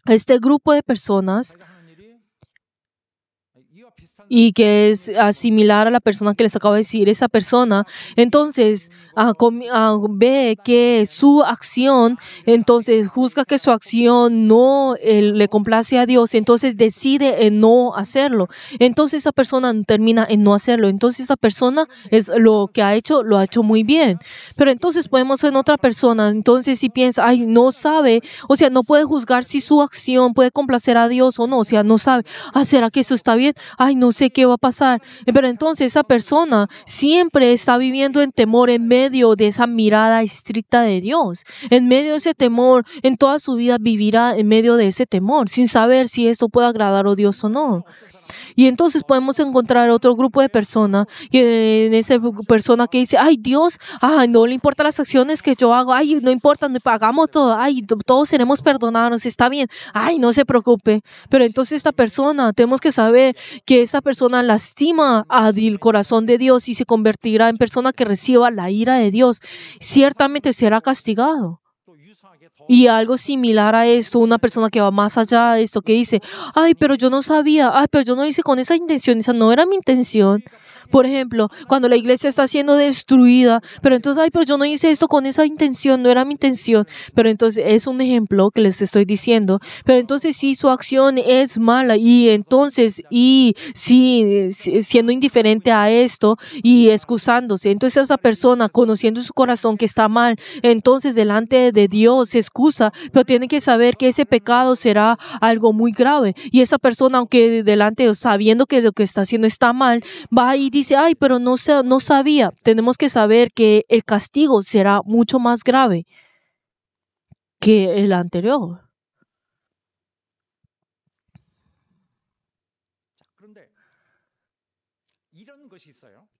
Este grupo de personas y que es similar a la persona que les acabo de decir, esa persona, entonces ve que su acción, entonces juzga que su acción no le complace a Dios, entonces decide en no hacerlo. Entonces esa persona termina en no hacerlo. Entonces esa persona es lo que ha hecho, lo ha hecho muy bien. Pero entonces podemos ver en otra persona, entonces si piensa, ay, no sabe, o sea, no puede juzgar si su acción puede complacer a Dios o no, o sea, no sabe, ¿será que eso está bien? Ay, no sé qué va a pasar. Pero entonces esa persona siempre está viviendo en temor en medio de esa mirada estricta de Dios. En medio de ese temor, en toda su vida vivirá en medio de ese temor, sin saber si esto puede agradar a Dios o no. Y entonces podemos encontrar otro grupo de personas, y en esa persona que dice, ay, Dios, no le importan las acciones que yo hago, ay, no importa, hagamos todo, ay, todos seremos perdonados, está bien, ay, no se preocupe. Pero entonces esta persona, tenemos que saber que esa persona lastima al corazón de Dios y se convertirá en persona que reciba la ira de Dios. Ciertamente será castigado. Y algo similar a esto, una persona que va más allá de esto, que dice, ay, pero yo no sabía, ay, pero yo no hice con esa intención, esa no era mi intención. Por ejemplo, cuando la iglesia está siendo destruida, pero entonces, ay, pero yo no hice esto con esa intención, no era mi intención. Pero entonces es un ejemplo que les estoy diciendo. Pero entonces si su acción es mala y entonces, y si siendo indiferente a esto y excusándose, entonces esa persona, conociendo en su corazón que está mal, entonces delante de Dios se excusa, pero tiene que saber que ese pecado será algo muy grave. Y esa persona, aunque delante de Dios, sabiendo que lo que está haciendo está mal, va y dice, ay, pero no sabía. Tenemos que saber que el castigo será mucho más grave que el anterior.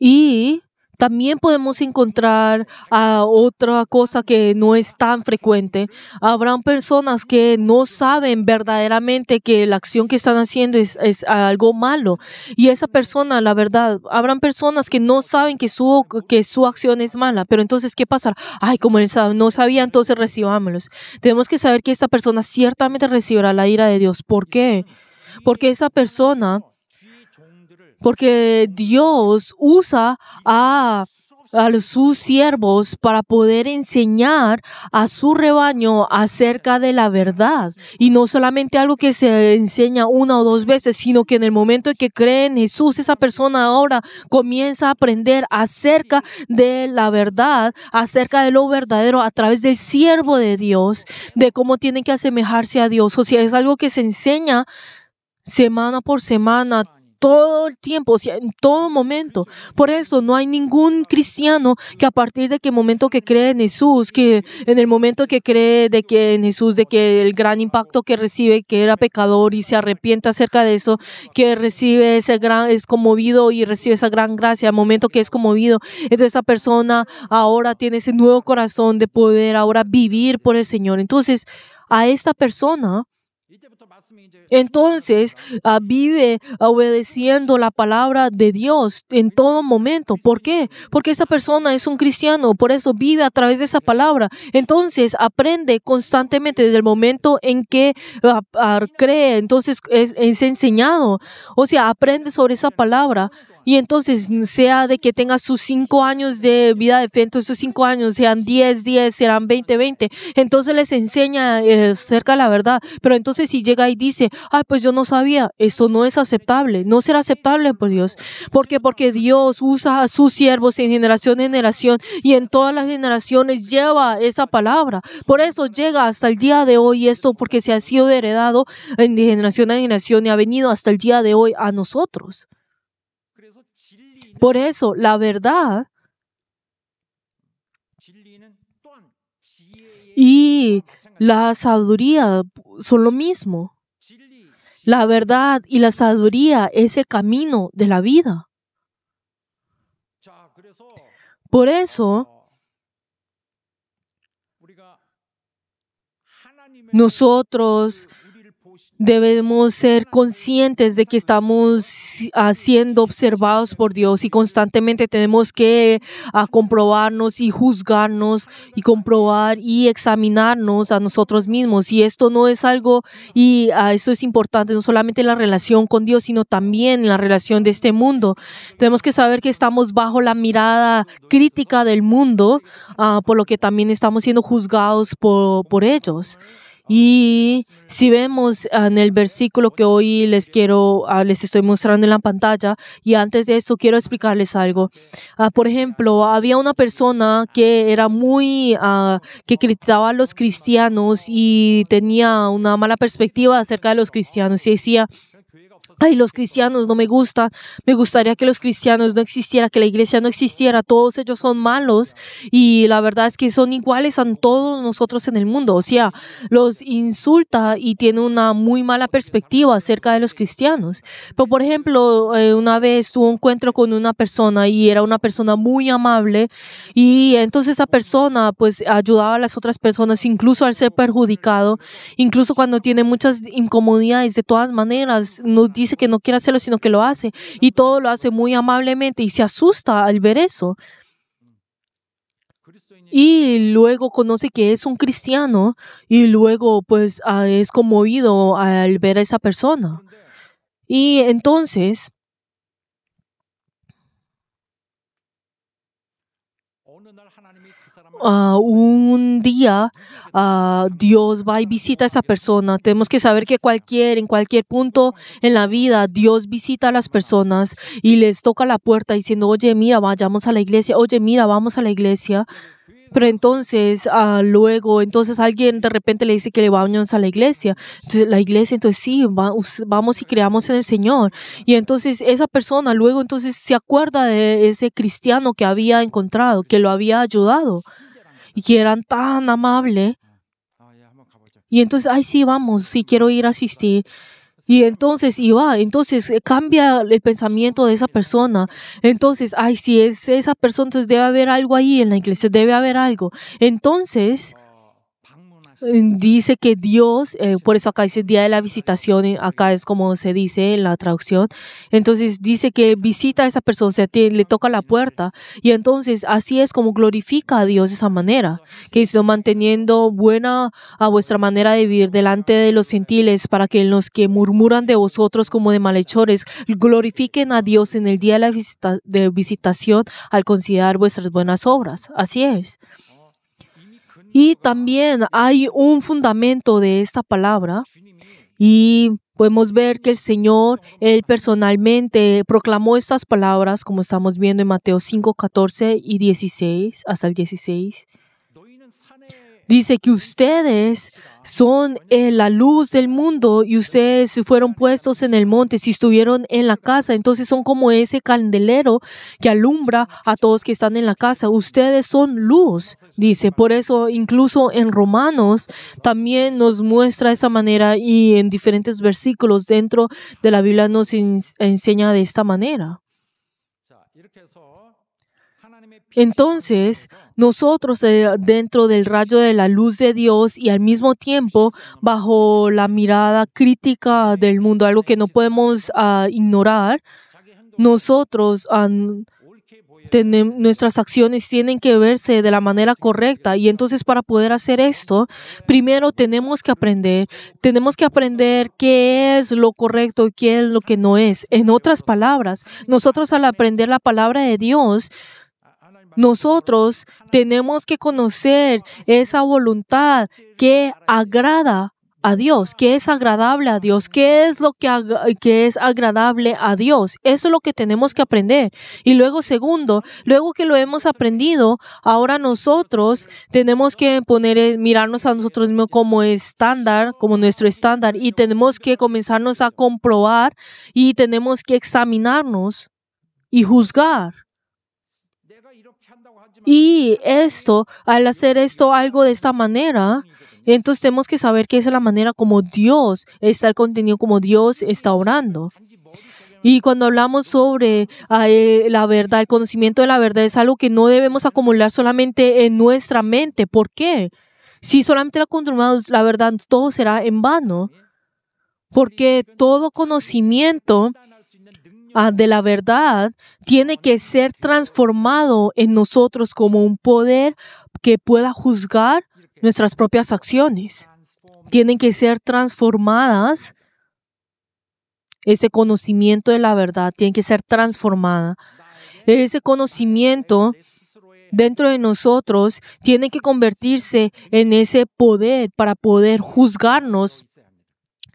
Y también podemos encontrar otra cosa que no es tan frecuente. Habrán personas que no saben verdaderamente que la acción que están haciendo es algo malo. Y esa persona, la verdad, habrán personas que no saben que su acción es mala. Pero entonces, ¿qué pasa? Ay, como él no sabía, entonces recibámoslos. Tenemos que saber que esta persona ciertamente recibirá la ira de Dios. ¿Por qué? Porque Dios usa a sus siervos para poder enseñar a su rebaño acerca de la verdad. Y no solamente algo que se enseña una o dos veces, sino que en el momento en que cree en Jesús, esa persona ahora comienza a aprender acerca de la verdad, acerca de lo verdadero a través del siervo de Dios, de cómo tiene que asemejarse a Dios. O sea, es algo que se enseña semana por semana, todo el tiempo, o sea, en todo momento. Por eso no hay ningún cristiano que a partir de que momento que cree en Jesús, que en el momento que cree de que en Jesús, de que el gran impacto que recibe, que era pecador y se arrepiente acerca de eso, que recibe es conmovido y recibe esa gran gracia, al momento que es conmovido, entonces esa persona ahora tiene ese nuevo corazón de poder ahora vivir por el Señor. Entonces, a esta persona, entonces vive obedeciendo la palabra de Dios en todo momento. ¿Por qué? Porque esa persona es un cristiano, por eso vive a través de esa palabra. Entonces aprende constantemente desde el momento en que cree, entonces es enseñado. O sea, aprende sobre esa palabra. Y entonces, sea de que tenga sus 5 años de vida de fe, entonces sus 5 años sean 10, serán 20. Entonces les enseña acerca de la verdad. Pero entonces si llega y dice, ay, pues yo no sabía, esto no es aceptable, no será aceptable por Dios. ¿Por qué? Porque Dios usa a sus siervos en generación y en todas las generaciones lleva esa palabra. Por eso llega hasta el día de hoy esto, porque se ha sido heredado de generación en generación y ha venido hasta el día de hoy a nosotros. Por eso, la verdad y la sabiduría son lo mismo. La verdad y la sabiduría es el camino de la vida. Por eso, nosotros debemos ser conscientes de que estamos siendo observados por Dios y constantemente tenemos que comprobarnos y juzgarnos y comprobar y examinarnos a nosotros mismos. Y esto no es algo, y esto es importante no solamente en la relación con Dios, sino también en la relación de este mundo. Tenemos que saber que estamos bajo la mirada crítica del mundo, por lo que también estamos siendo juzgados por ellos. Y si vemos en el versículo que hoy les estoy mostrando en la pantalla, y antes de esto quiero explicarles algo. Por ejemplo, había una persona que era que criticaba a los cristianos y tenía una mala perspectiva acerca de los cristianos y decía: ay, los cristianos no me gustan, me gustaría que los cristianos no existieran, que la iglesia no existiera, todos ellos son malos y la verdad es que son iguales a todos nosotros en el mundo. O sea, los insulta y tiene una muy mala perspectiva acerca de los cristianos. Pero por ejemplo, una vez tuve un encuentro con una persona y era una persona muy amable y entonces esa persona pues ayudaba a las otras personas incluso al ser perjudicado, incluso cuando tiene muchas incomodidades. De todas maneras, no dice que no quiere hacerlo, sino que lo hace. Y todo lo hace muy amablemente y se asusta al ver eso. Y luego conoce que es un cristiano y luego pues es conmovido al ver a esa persona. Y entonces un día Dios va y visita a esa persona. Tenemos que saber que en cualquier punto en la vida Dios visita a las personas y les toca la puerta diciendo: oye, mira, vayamos a la iglesia. Oye, mira, vamos a la iglesia. Pero entonces, entonces alguien de repente le dice que le vayamos a la iglesia. Entonces sí, vamos y creamos en el Señor. Y entonces esa persona luego entonces se acuerda de ese cristiano que había encontrado, que lo había ayudado y que eran tan amables. Y entonces, ay, sí, vamos, sí, quiero ir a asistir. Y entonces entonces cambia el pensamiento de esa persona. Entonces, ay, si es esa persona, entonces debe haber algo ahí en la iglesia, debe haber algo. Entonces, dice que Dios, por eso acá dice día de la visitación, acá es como se dice en la traducción. Entonces dice que visita a esa persona, o sea, le toca la puerta. Y entonces así es como glorifica a Dios de esa manera, que dice: manteniendo buena a vuestra manera de vivir delante de los gentiles, para que los que murmuran de vosotros como de malhechores glorifiquen a Dios en el día de visitación al considerar vuestras buenas obras. Así es. Y también hay un fundamento de esta palabra y podemos ver que el Señor, Él personalmente proclamó estas palabras, como estamos viendo en Mateo 5, 14 y 16, hasta el 16. Dice que ustedes son la luz del mundo y ustedes fueron puestos en el monte, si estuvieron en la casa, entonces son como ese candelero que alumbra a todos que están en la casa. Ustedes son luz, dice. Por eso incluso en Romanos también nos muestra esa manera y en diferentes versículos dentro de la Biblia nos enseña de esta manera. Entonces, nosotros dentro del rayo de la luz de Dios y al mismo tiempo bajo la mirada crítica del mundo, algo que no podemos ignorar, nosotros nuestras acciones tienen que verse de la manera correcta. Y entonces para poder hacer esto, primero tenemos que aprender qué es lo correcto y qué es lo que no es. En otras palabras, nosotros al aprender la palabra de Dios, nosotros tenemos que conocer esa voluntad que agrada a Dios, que es agradable a Dios, qué es lo que es agradable a Dios. Eso es lo que tenemos que aprender. Y luego, segundo, luego que lo hemos aprendido, ahora nosotros tenemos que mirarnos a nosotros mismos como estándar, como nuestro estándar, y tenemos que comenzarnos a comprobar y tenemos que examinarnos y juzgar. Y al hacer esto algo de esta manera, entonces tenemos que saber que esa es la manera como Dios está el contenido, como Dios está orando. Y cuando hablamos sobre la verdad, el conocimiento de la verdad es algo que no debemos acumular solamente en nuestra mente. ¿Por qué? Si solamente la acumulamos, la verdad, todo será en vano. Porque todo conocimiento de la verdad tiene que ser transformado en nosotros como un poder que pueda juzgar nuestras propias acciones. Tienen que ser transformadas. Ese conocimiento de la verdad tiene que ser transformada. Ese conocimiento dentro de nosotros tiene que convertirse en ese poder para poder juzgarnos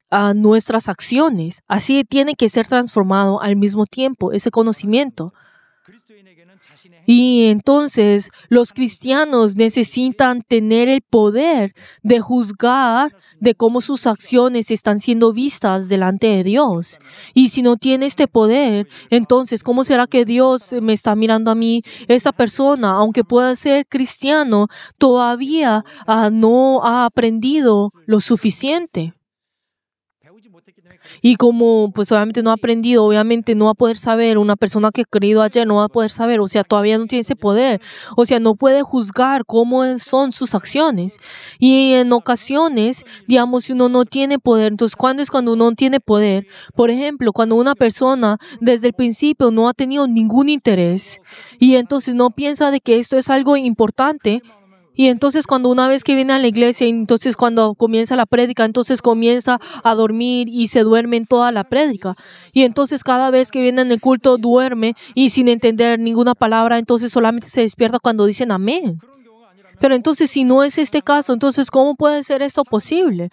a nuestras acciones. Así tiene que ser transformado al mismo tiempo ese conocimiento. Y entonces los cristianos necesitan tener el poder de juzgar de cómo sus acciones están siendo vistas delante de Dios. Y si no tiene este poder, entonces ¿cómo será que Dios me está mirando a mí? Esa persona, aunque pueda ser cristiano, todavía no ha aprendido lo suficiente. Y como pues obviamente no ha aprendido, obviamente no va a poder saber, una persona que ha creído ayer no va a poder saber, o sea, todavía no tiene ese poder, o sea, no puede juzgar cómo son sus acciones. Y en ocasiones, digamos, si uno no tiene poder, entonces ¿cuándo es cuando uno no tiene poder? Por ejemplo, cuando una persona desde el principio no ha tenido ningún interés y entonces no piensa de que esto es algo importante. Y entonces cuando una vez que viene a la iglesia, entonces cuando comienza la prédica, entonces comienza a dormir y se duerme en toda la prédica. Y entonces cada vez que viene en el culto duerme y sin entender ninguna palabra, entonces solamente se despierta cuando dicen amén. Pero entonces si no es este caso, entonces ¿cómo puede ser esto posible?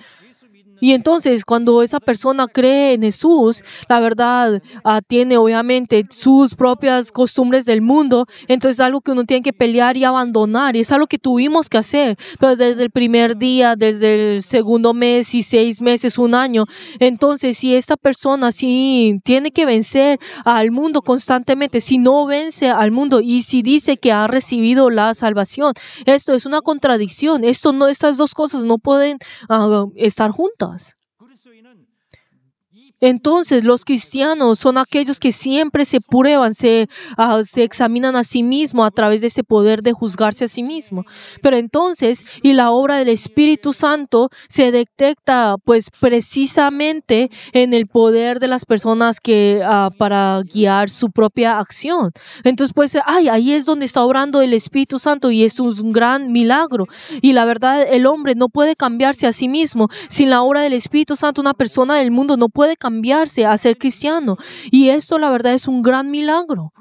Y entonces, cuando esa persona cree en Jesús, la verdad tiene obviamente sus propias costumbres del mundo, entonces es algo que uno tiene que pelear y abandonar, y es algo que tuvimos que hacer, pero desde el primer día, desde el segundo mes y 6 meses, 1 año, entonces si esta persona sí tiene que vencer al mundo constantemente, si no vence al mundo y si dice que ha recibido la salvación, esto es una contradicción, estas dos cosas no pueden estar juntas. Entonces, los cristianos son aquellos que siempre se prueban, se examinan a sí mismos a través de este poder de juzgarse a sí mismo. Pero entonces, y la obra del Espíritu Santo se detecta, pues, precisamente en el poder de las personas que para guiar su propia acción. Entonces, pues, ahí es donde está obrando el Espíritu Santo y esto es un gran milagro. Y la verdad, el hombre no puede cambiarse a sí mismo. Sin la obra del Espíritu Santo, una persona del mundo no puede cambiarse a ser cristiano. Y esto, la verdad, es un gran milagro.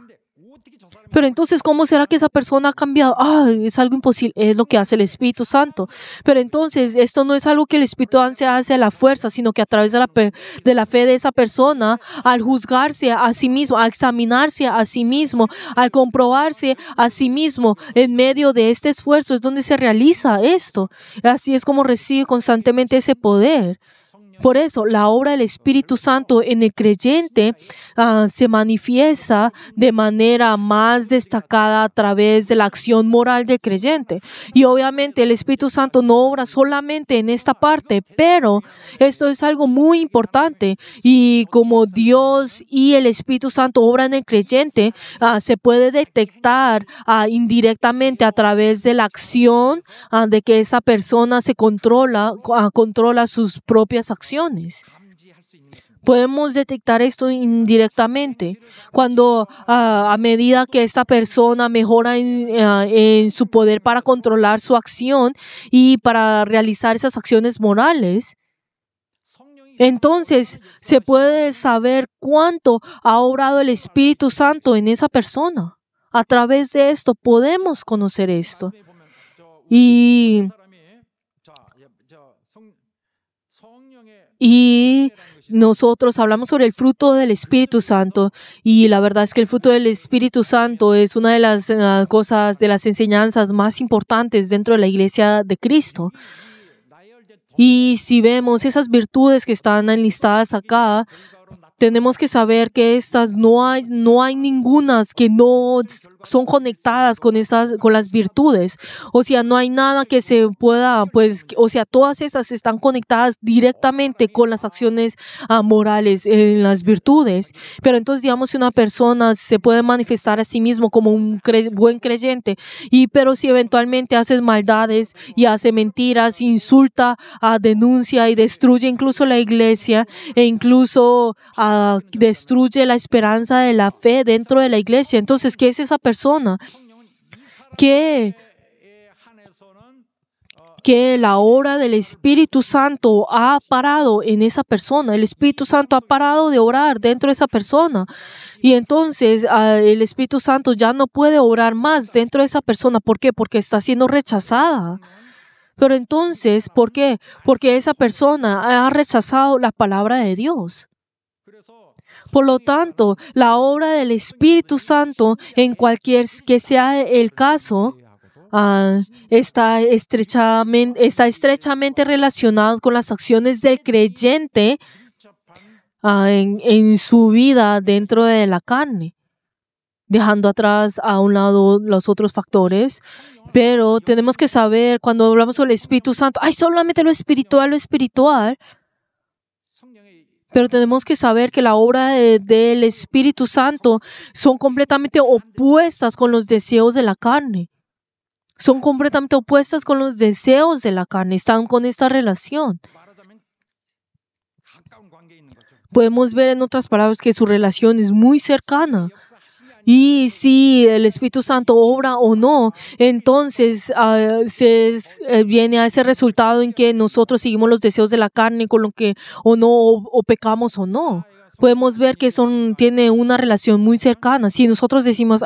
Pero entonces, ¿cómo será que esa persona ha cambiado? Es algo imposible. Es lo que hace el Espíritu Santo. Pero entonces, esto no es algo que el Espíritu Santo hace a la fuerza, sino que a través de la fe de esa persona, al juzgarse a sí mismo, a examinarse a sí mismo, al comprobarse a sí mismo, en medio de este esfuerzo es donde se realiza esto. Así es como recibe constantemente ese poder. Por eso, la obra del Espíritu Santo en el creyente se manifiesta de manera más destacada a través de la acción moral del creyente. Y obviamente el Espíritu Santo no obra solamente en esta parte, pero esto es algo muy importante. Y como Dios y el Espíritu Santo obran en el creyente, se puede detectar indirectamente a través de la acción de que esa persona se controla sus propias acciones. Podemos detectar esto indirectamente cuando a medida que esta persona mejora en su poder para controlar su acción y para realizar esas acciones morales. Entonces se puede saber cuánto ha obrado el Espíritu Santo en esa persona. A través de esto podemos conocer esto. Y nosotros hablamos sobre el fruto del Espíritu Santo y la verdad es que el fruto del Espíritu Santo es una de las cosas, de las enseñanzas más importantes dentro de la Iglesia de Cristo. Y si vemos esas virtudes que están enlistadas acá, tenemos que saber que estas no hay ningunas que no son conectadas con las virtudes. O sea, no hay nada que se pueda, pues, o sea, todas estas están conectadas directamente con las acciones morales en las virtudes. Pero entonces, digamos, si una persona se puede manifestar a sí mismo como un buen creyente, pero si eventualmente hace maldades y hace mentiras, insulta, denuncia y destruye incluso la iglesia e incluso destruye la esperanza de la fe dentro de la iglesia. Entonces, ¿qué es esa persona? Que la obra del Espíritu Santo ha parado en esa persona. El Espíritu Santo ha parado de orar dentro de esa persona. Y entonces el Espíritu Santo ya no puede orar más dentro de esa persona. ¿Por qué? Porque está siendo rechazada. Pero entonces, ¿por qué? Porque esa persona ha rechazado la palabra de Dios. Por lo tanto, la obra del Espíritu Santo, en cualquier que sea el caso, está estrechamente relacionado con las acciones del creyente en su vida dentro de la carne, dejando atrás a un lado los otros factores. Pero tenemos que saber, cuando hablamos sobre el Espíritu Santo, solamente lo espiritual. Pero tenemos que saber que la obra del Espíritu Santo son completamente opuestas con los deseos de la carne. Son completamente opuestas con los deseos de la carne. Están con esta relación. Podemos ver en otras palabras que su relación es muy cercana. Y si el Espíritu Santo obra o no, entonces viene a ese resultado en que nosotros seguimos los deseos de la carne con lo que o pecamos o no. Podemos ver que tiene una relación muy cercana. Si nosotros decimos,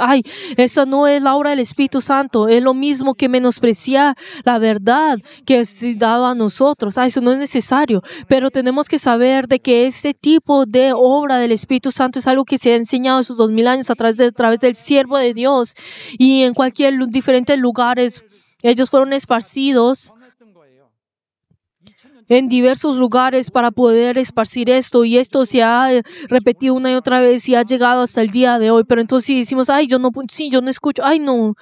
esta no es la obra del Espíritu Santo, es lo mismo que menospreciar la verdad que es dado a nosotros. Eso no es necesario. Pero tenemos que saber de que este tipo de obra del Espíritu Santo es algo que se ha enseñado esos 2000 años a través del siervo de Dios. Y en diferentes lugares, ellos fueron esparcidos en diversos lugares para poder esparcir esto, y esto se ha repetido una y otra vez y ha llegado hasta el día de hoy. Pero entonces si decimos, yo no escucho, no.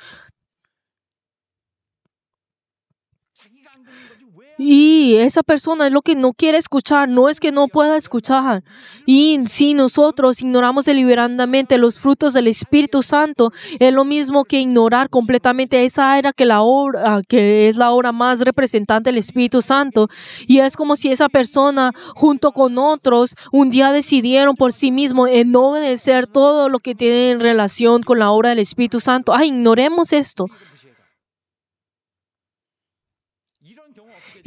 Y esa persona es lo que no quiere escuchar, no es que no pueda escuchar. Y si nosotros ignoramos deliberadamente los frutos del Espíritu Santo, es lo mismo que ignorar completamente esa era que es la obra más representante del Espíritu Santo. Y es como si esa persona, junto con otros, un día decidieron por sí mismos en no obedecer todo lo que tiene en relación con la obra del Espíritu Santo. Ignoremos esto.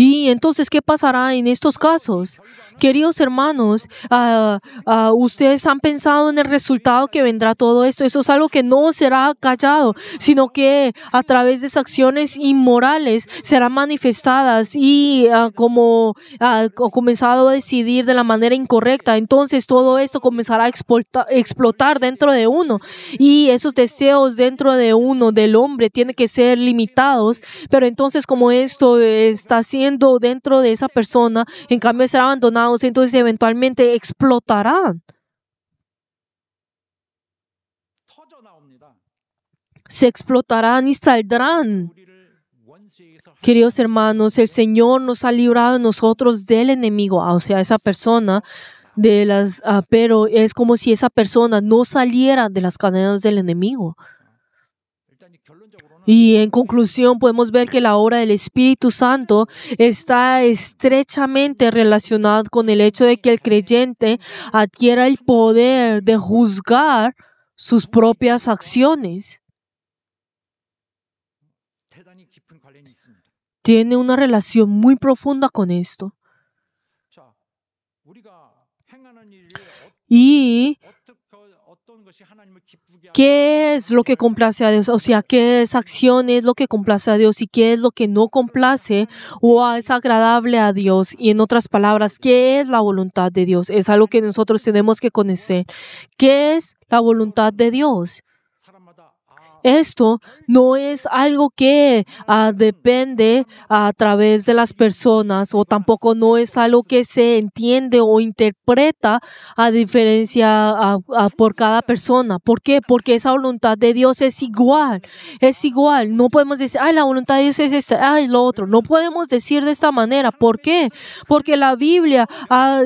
Y entonces, ¿qué pasará en estos casos? Queridos hermanos, ustedes han pensado en el resultado que vendrá todo esto. Eso es algo que no será callado, sino que a través de esas acciones inmorales serán manifestadas y como comenzado a decidir de la manera incorrecta. Entonces todo esto comenzará a explotar dentro de uno, y esos deseos dentro de uno, del hombre, tienen que ser limitados. Pero entonces, como esto está siendo dentro de esa persona, en cambio será abandonado, entonces eventualmente explotarán. Se explotarán y saldrán. Queridos hermanos, el Señor nos ha librado a nosotros del enemigo, o sea, esa persona pero es como si esa persona no saliera de las cadenas del enemigo. Y en conclusión, podemos ver que la obra del Espíritu Santo está estrechamente relacionada con el hecho de que el creyente adquiera el poder de juzgar sus propias acciones. Tiene una relación muy profunda con esto. Y ¿qué es lo que complace a Dios? O sea, ¿qué acción es lo que complace a Dios y qué es lo que no complace o es agradable a Dios? Y en otras palabras, ¿qué es la voluntad de Dios? Es algo que nosotros tenemos que conocer. ¿Qué es la voluntad de Dios? esto no es algo que depende a través de las personas, o tampoco no es algo que se entiende o interpreta a diferencia por cada persona. ¿Por qué? Porque esa voluntad de Dios es igual. Es igual. No podemos decir, ay, la voluntad de Dios es esta, ay, lo otro. No podemos decir de esta manera. ¿Por qué? Porque la Biblia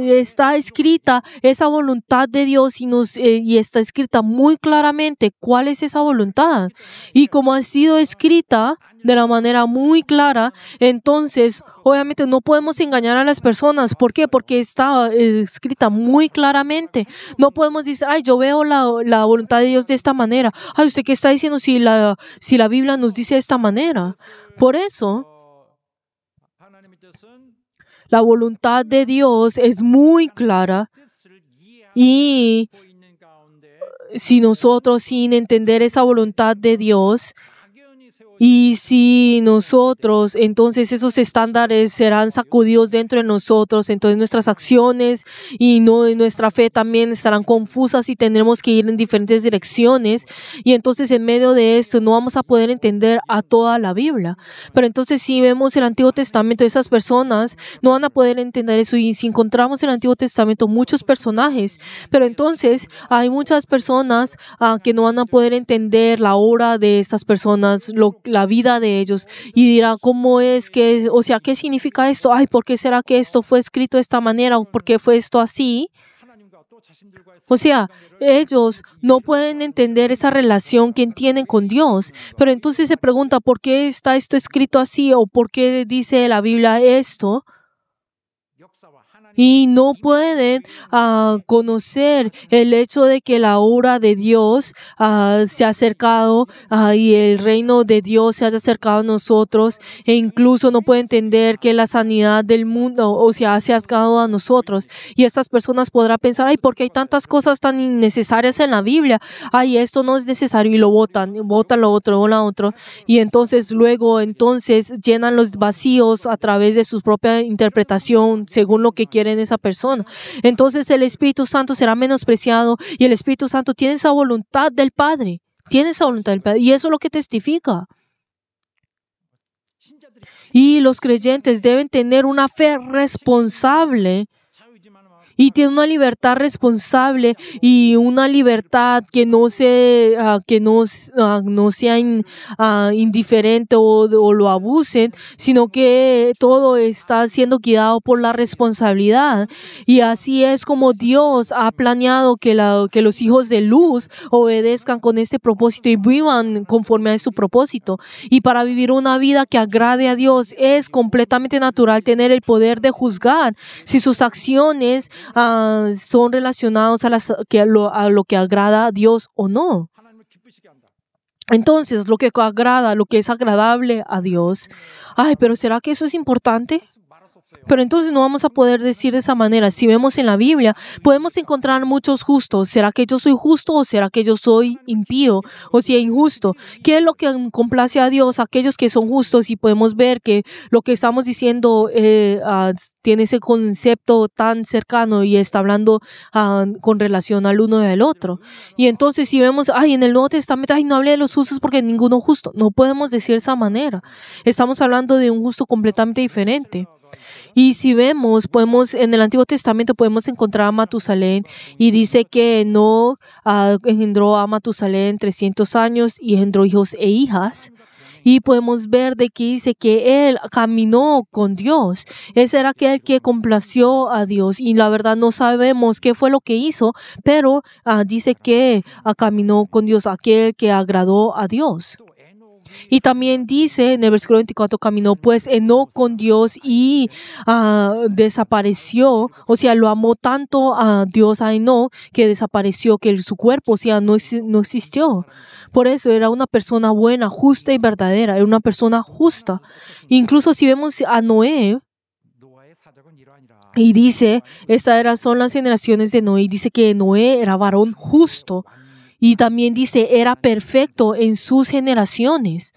está escrita, esa voluntad de Dios, y está escrita muy claramente cuál es esa voluntad. Y como ha sido escrita de la manera muy clara, entonces obviamente no podemos engañar a las personas. ¿Por qué? Porque está escrita muy claramente. No podemos decir, ay, yo veo la voluntad de Dios de esta manera. Ay, ¿usted qué está diciendo si la Biblia nos dice de esta manera? Por eso, 하나님의 뜻은 la voluntad de Dios es muy clara, 뜻을 y 이해하고 있는 가운데 si nosotros, sin entender esa voluntad de Dios, 막연히 세워 y si nosotros, entonces esos estándares serán sacudidos dentro de nosotros, entonces nuestras acciones y nuestra fe también estarán confusas y tendremos que ir en diferentes direcciones, y entonces en medio de esto no vamos a poder entender a toda la Biblia. Pero entonces si vemos el Antiguo Testamento, esas personas no van a poder entender eso, y si encontramos en el Antiguo Testamento muchos personajes, pero entonces hay muchas personas que no van a poder entender la obra de estas personas, la vida de ellos, y dirá, ¿cómo es que, o sea, qué significa esto? Ay, ¿por qué será que esto fue escrito de esta manera? ¿O por qué fue esto así? 하나님과 또 자신들과의 O sea, ellos no pueden entender esa relación que tienen con Dios. Pero entonces se pregunta, ¿por qué está esto escrito así? ¿O por qué dice la Biblia esto? 역사와 하나님 Y no pueden conocer el hecho de que la obra de Dios se ha acercado, y el reino de Dios se haya acercado a nosotros, e incluso no pueden entender que la sanidad del mundo, o sea, se ha acercado a nosotros. Y estas personas podrán pensar, ay, ¿por qué hay tantas cosas tan innecesarias en la Biblia? Ay, esto no es necesario, y lo votan lo otro. Y entonces luego llenan los vacíos a través de su propia interpretación según lo que quieren esa persona. Entonces el Espíritu Santo será menospreciado, y el Espíritu Santo tiene esa voluntad del Padre. Tiene esa voluntad del Padre, y eso es lo que testifica. 신자들이 Y los creyentes deben tener una fe responsable, 자유지만 y tienen una libertad responsable, y una libertad que no sea indiferente o lo abusen, sino que todo está siendo guiado por la responsabilidad. Y así es como Dios ha planeado que los hijos de luz obedezcan con este propósito y vivan conforme a su propósito. Y para vivir una vida que agrade a Dios es completamente natural tener el poder de juzgar si sus acciones son relacionados a lo que agrada a Dios o no. 하나님을 기쁘시게 한다. Entonces, lo que es agradable a Dios. Ay, pero ¿será que eso es importante? 말할 수 없어요. Pero entonces no vamos a poder decir de esa manera. Si vemos en la Biblia, podemos encontrar muchos justos. ¿Será que yo soy justo o será que yo soy impío o si es injusto? ¿Qué es lo que complace a Dios? Aquellos que son justos, y podemos ver que lo que estamos diciendo tiene ese concepto tan cercano y está hablando con relación al uno y al otro. Y entonces si vemos, ay, en el Nuevo Testamento, ay, no hablé de los justos porque ninguno es justo. No podemos decir de esa manera. Estamos hablando de un justo completamente diferente. Y si vemos, en el Antiguo Testamento podemos encontrar a Matusalén, y dice que Enoc engendró a Matusalén 300 años y engendró hijos e hijas. Y podemos ver de que dice que él caminó con Dios. Ese era aquel que complació a Dios. Y la verdad no sabemos qué fue lo que hizo, pero dice que caminó con Dios, aquel que agradó a Dios. 또 에녹이 Y también dice en el versículo 24, caminó pues Enoc con Dios y desapareció. O sea, lo amó tanto a Dios a Enoc que desapareció, que su cuerpo, o sea, no existió. Por eso era una persona buena, justa y verdadera. Era una persona justa. Incluso si vemos a Noé, 노아의 사적은 이러하니라. y dice, son las generaciones de Noé. Y dice que Noé era varón justo. Y también dice, era perfecto en sus generaciones.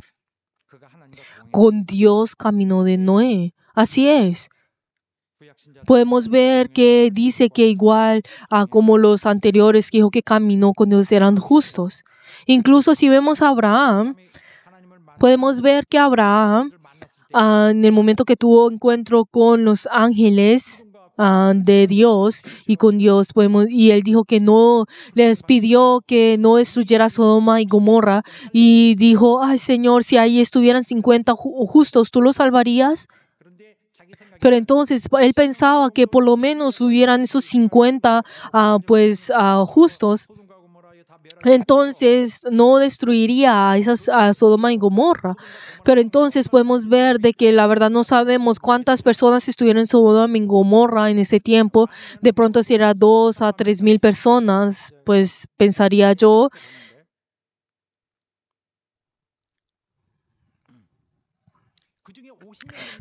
그가 하나님과 동행하였으니 Con Dios caminó de Noé. Así es. 구약신자들 Podemos ver que dice que igual como los anteriores que dijo que caminó con Dios eran justos. Incluso si vemos a Abraham, podemos ver que Abraham, en el momento que tuvo encuentro con los ángeles de Dios y con Dios, y él dijo que no, les pidió que no destruyera Sodoma y Gomorra, y dijo, ay Señor, si ahí estuvieran 50 justos, ¿tú los salvarías? Pero entonces él pensaba que por lo menos hubieran esos 50 justos. Entonces no destruiría a Sodoma y Gomorra. Pero entonces podemos ver de que la verdad no sabemos cuántas personas estuvieron en Sodoma y Gomorra en ese tiempo. De pronto si era 2 a 3 mil personas, pues pensaría yo.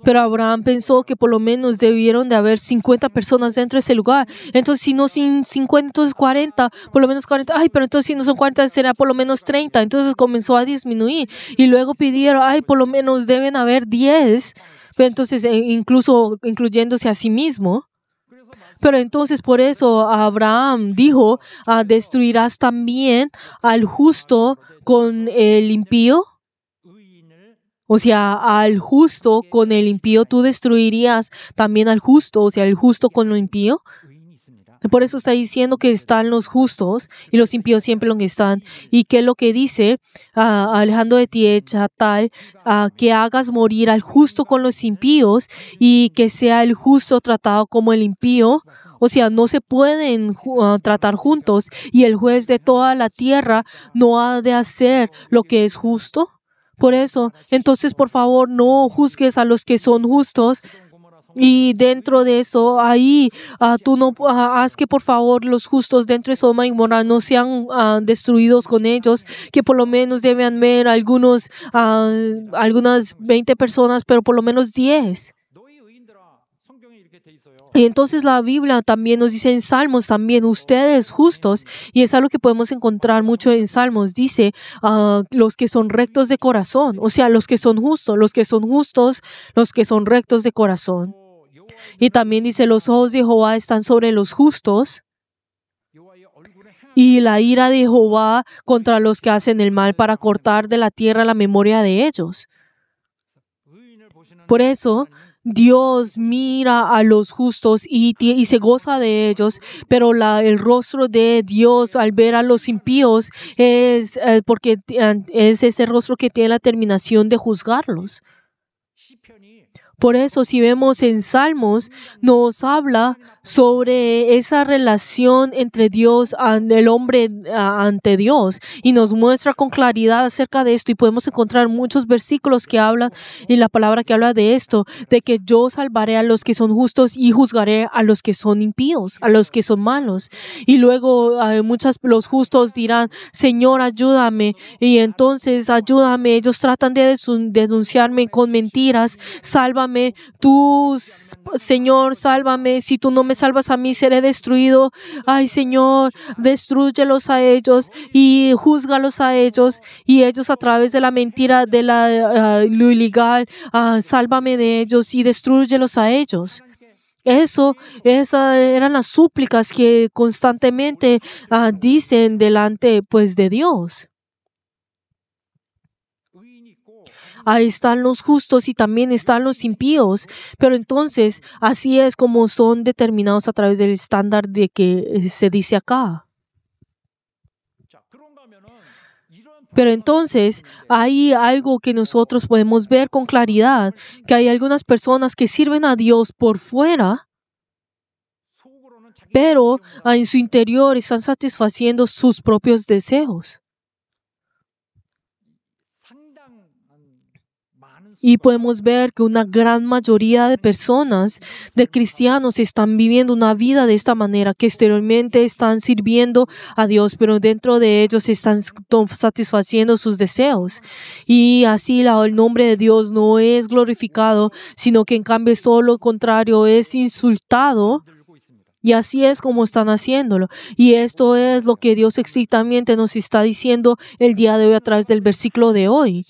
Pero Abraham pensó que por lo menos debieron de haber 50 personas dentro de ese lugar. Entonces, si no 50, entonces 40, por lo menos 40. Ay, pero entonces si no son 40, será por lo menos 30. Entonces comenzó a disminuir. Y luego pidieron, ay, por lo menos deben haber 10. Pero entonces, incluso incluyéndose a sí mismo. Pero entonces por eso Abraham dijo, ¿destruirás también al justo con el impío? O sea, al justo con el impío, ¿tú destruirías también al justo? O sea, el justo con lo impío. Por eso está diciendo que están los justos y los impíos siempre lo que están. ¿Y qué es lo que dice Alejandro de Tietchatal? Que hagas morir al justo con los impíos y que sea el justo tratado como el impío. O sea, no se pueden tratar juntos y el juez de toda la tierra no ha de hacer lo que es justo. Por eso, entonces, por favor, no juzgues a los que son justos. Y dentro de eso, ahí, tú no haz que, por favor, los justos dentro de Sodoma y Gomorra no sean destruidos con ellos, que por lo menos deben ver algunas 20 personas, pero por lo menos 10. Y entonces la Biblia también nos dice en Salmos también, ustedes justos, y es algo que podemos encontrar mucho en Salmos, dice los que son rectos de corazón, o sea, los que son justos, los que son rectos de corazón. Y también dice, los ojos de Jehová están sobre los justos, y la ira de Jehová contra los que hacen el mal para cortar de la tierra la memoria de ellos. Por eso, Dios mira a los justos y se goza de ellos, pero el rostro de Dios al ver a los impíos es porque es ese rostro que tiene la terminación de juzgarlos. Por eso, si vemos en Salmos, nos habla sobre esa relación entre Dios, el hombre ante Dios, y nos muestra con claridad acerca de esto, y podemos encontrar muchos versículos que hablan, y la palabra que habla de esto, de que yo salvaré a los que son justos y juzgaré a los que son impíos, a los que son malos. Y luego los justos dirán, Señor, ayúdame, y entonces ayúdame. Ellos tratan de denunciarme con mentiras. Sálvame, tú, Señor, sálvame. Si tú no me salvas a mí, seré destruido. Ay, Señor, destrúyelos a ellos y júzgalos a ellos. Y ellos, a través de la mentira, de lo ilegal, sálvame de ellos y destrúyelos a ellos. Esas eran las súplicas que constantemente dicen delante, pues, de Dios. Ahí están los justos y también están los impíos. Pero entonces, así es como son determinados a través del estándar de que se dice acá. Pero entonces, hay algo que nosotros podemos ver con claridad, que hay algunas personas que sirven a Dios por fuera, pero en su interior están satisfaciendo sus propios deseos. Y podemos ver que una gran mayoría de personas, de cristianos, están viviendo una vida de esta manera, que exteriormente están sirviendo a Dios, pero dentro de ellos están satisfaciendo sus deseos. Y así el nombre de Dios no es glorificado, sino que en cambio es todo lo contrario, es insultado. Y así es como están haciéndolo. Y esto es lo que Dios estrictamente nos está diciendo el día de hoy a través del versículo de hoy.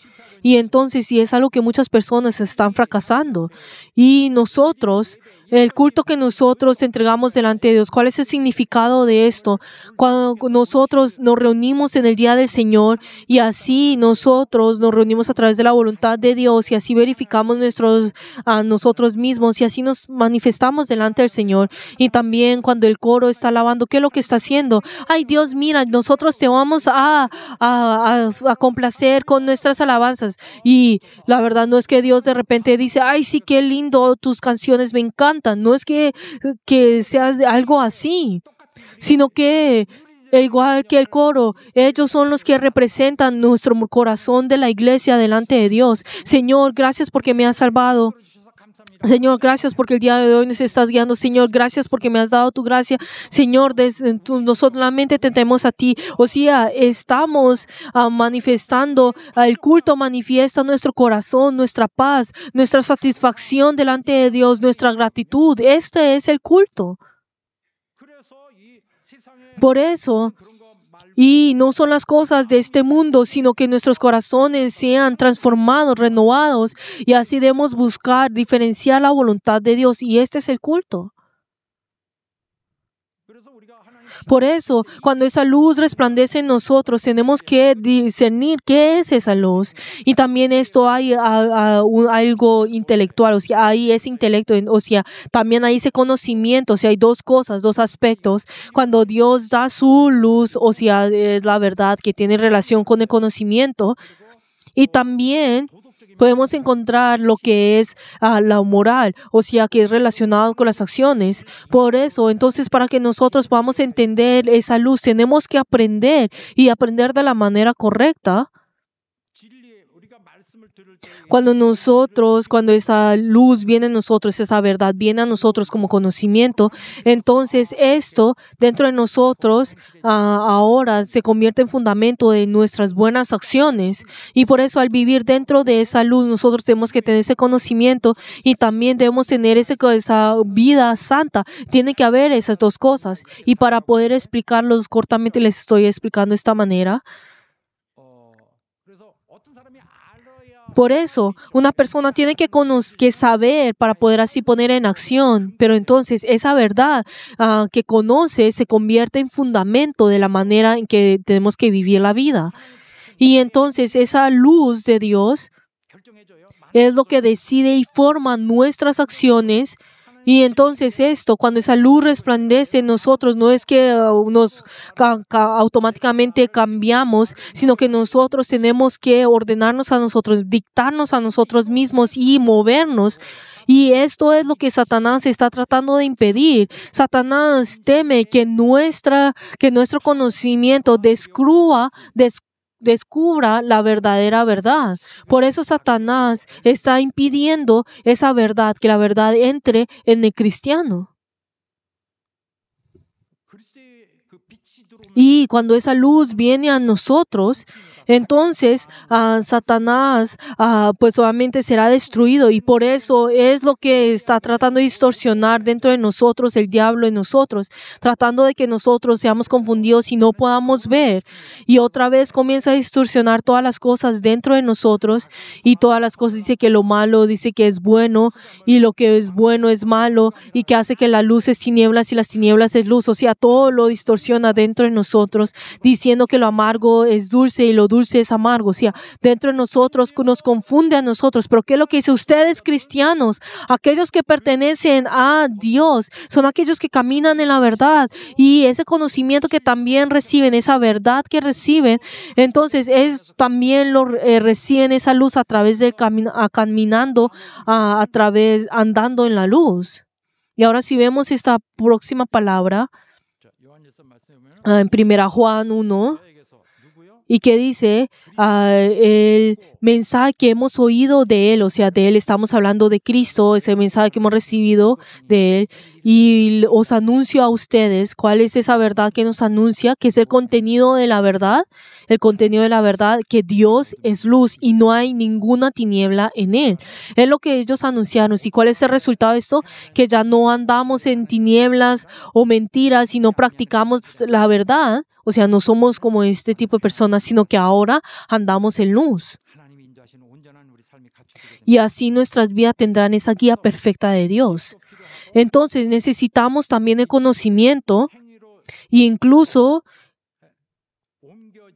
Y entonces, si es algo que muchas personas están fracasando, y nosotros el culto que nosotros entregamos delante de Dios. ¿Cuál es el significado de esto? Cuando nosotros nos reunimos en el día del Señor y así nosotros nos reunimos a través de la voluntad de Dios y así verificamos a nosotros mismos y así nos manifestamos delante del Señor. Y también cuando el coro está alabando, ¿qué es lo que está haciendo? Ay, Dios, mira, nosotros te vamos a complacer con nuestras alabanzas. Y la verdad no es que Dios de repente dice, ay, sí, qué lindo, tus canciones me encantan. No es que seas algo así, sino que igual que el coro, ellos son los que representan nuestro corazón de la iglesia delante de Dios. Señor, gracias porque me has salvado. Señor, gracias porque el día de hoy nos estás guiando. Señor, gracias porque me has dado tu gracia. Señor, nosotros solamente te tememos a ti. O sea, estamos manifestando, el culto manifiesta nuestro corazón, nuestra paz, nuestra satisfacción delante de Dios, nuestra gratitud. Este es el culto. Por eso, y no son las cosas de este mundo, sino que nuestros corazones sean transformados, renovados, y así debemos buscar diferenciar la voluntad de Dios, y este es el culto. Por eso, cuando esa luz resplandece en nosotros, tenemos que discernir qué es esa luz. Y también esto hay algo intelectual, o sea, hay ese intelecto, o sea, también hay ese conocimiento, o sea, hay dos cosas, dos aspectos. Cuando Dios da su luz, o sea, es la verdad que tiene relación con el conocimiento. Y también podemos encontrar lo que es la moral, o sea, que es relacionado con las acciones. Por eso, entonces, para que nosotros podamos entender esa luz, tenemos que aprender y aprender de la manera correcta. Cuando esa luz viene a nosotros, esa verdad viene a nosotros como conocimiento, entonces esto dentro de nosotros ahora se convierte en fundamento de nuestras buenas acciones. Y por eso al vivir dentro de esa luz, nosotros tenemos que tener ese conocimiento y también debemos tener esa vida santa. Tiene que haber esas dos cosas. Y para poder explicarlos cortamente, les estoy explicando de esta manera. Por eso, una persona tiene que saber para poder así poner en acción. Pero entonces, esa verdad que conoce se convierte en fundamento de la manera en que tenemos que vivir la vida. Y entonces, esa luz de Dios es lo que decide y forma nuestras acciones. Y entonces cuando esa luz resplandece en nosotros, no es que nos automáticamente cambiamos, sino que nosotros tenemos que ordenarnos a nosotros, dictarnos a nosotros mismos y movernos. Y esto es lo que Satanás está tratando de impedir. Satanás teme que nuestro conocimiento descubra la verdadera verdad. Por eso Satanás está impidiendo esa verdad, que la verdad entre en el cristiano. Y cuando esa luz viene a nosotros, entonces Satanás pues obviamente será destruido, y por eso es lo que está tratando de distorsionar dentro de nosotros el diablo en nosotros, tratando de que nosotros seamos confundidos y no podamos ver, y otra vez comienza a distorsionar todas las cosas dentro de nosotros, y todas las cosas dice que lo malo dice que es bueno y lo que es bueno es malo, y que hace que la luz es tinieblas y las tinieblas es luz. O sea, todo lo distorsiona dentro de nosotros, diciendo que lo amargo es dulce y lo dulce es amargo. O sea, dentro de nosotros nos confunde a nosotros. Pero ¿qué es lo que dice? Ustedes cristianos, aquellos que pertenecen a Dios, son aquellos que caminan en la verdad, y ese conocimiento que también reciben, esa verdad que reciben, entonces también lo reciben esa luz a través del caminando, andando en la luz. Y ahora si vemos esta próxima palabra en 1 Juan 1, y que dice el mensaje que hemos oído de Él, o sea, de Él estamos hablando de Cristo, ese mensaje que hemos recibido de Él, y os anuncio a ustedes cuál es esa verdad que nos anuncia, que es el contenido de la verdad, que Dios es luz y no hay ninguna tiniebla en Él. Es lo que ellos anunciaron. ¿Y cuál es el resultado de esto? Que ya no andamos en tinieblas o mentiras, sino practicamos la verdad. O sea, no somos como este tipo de personas, sino que ahora andamos en luz. Y así nuestras vidas tendrán esa guía perfecta de Dios. Entonces necesitamos también el conocimiento e incluso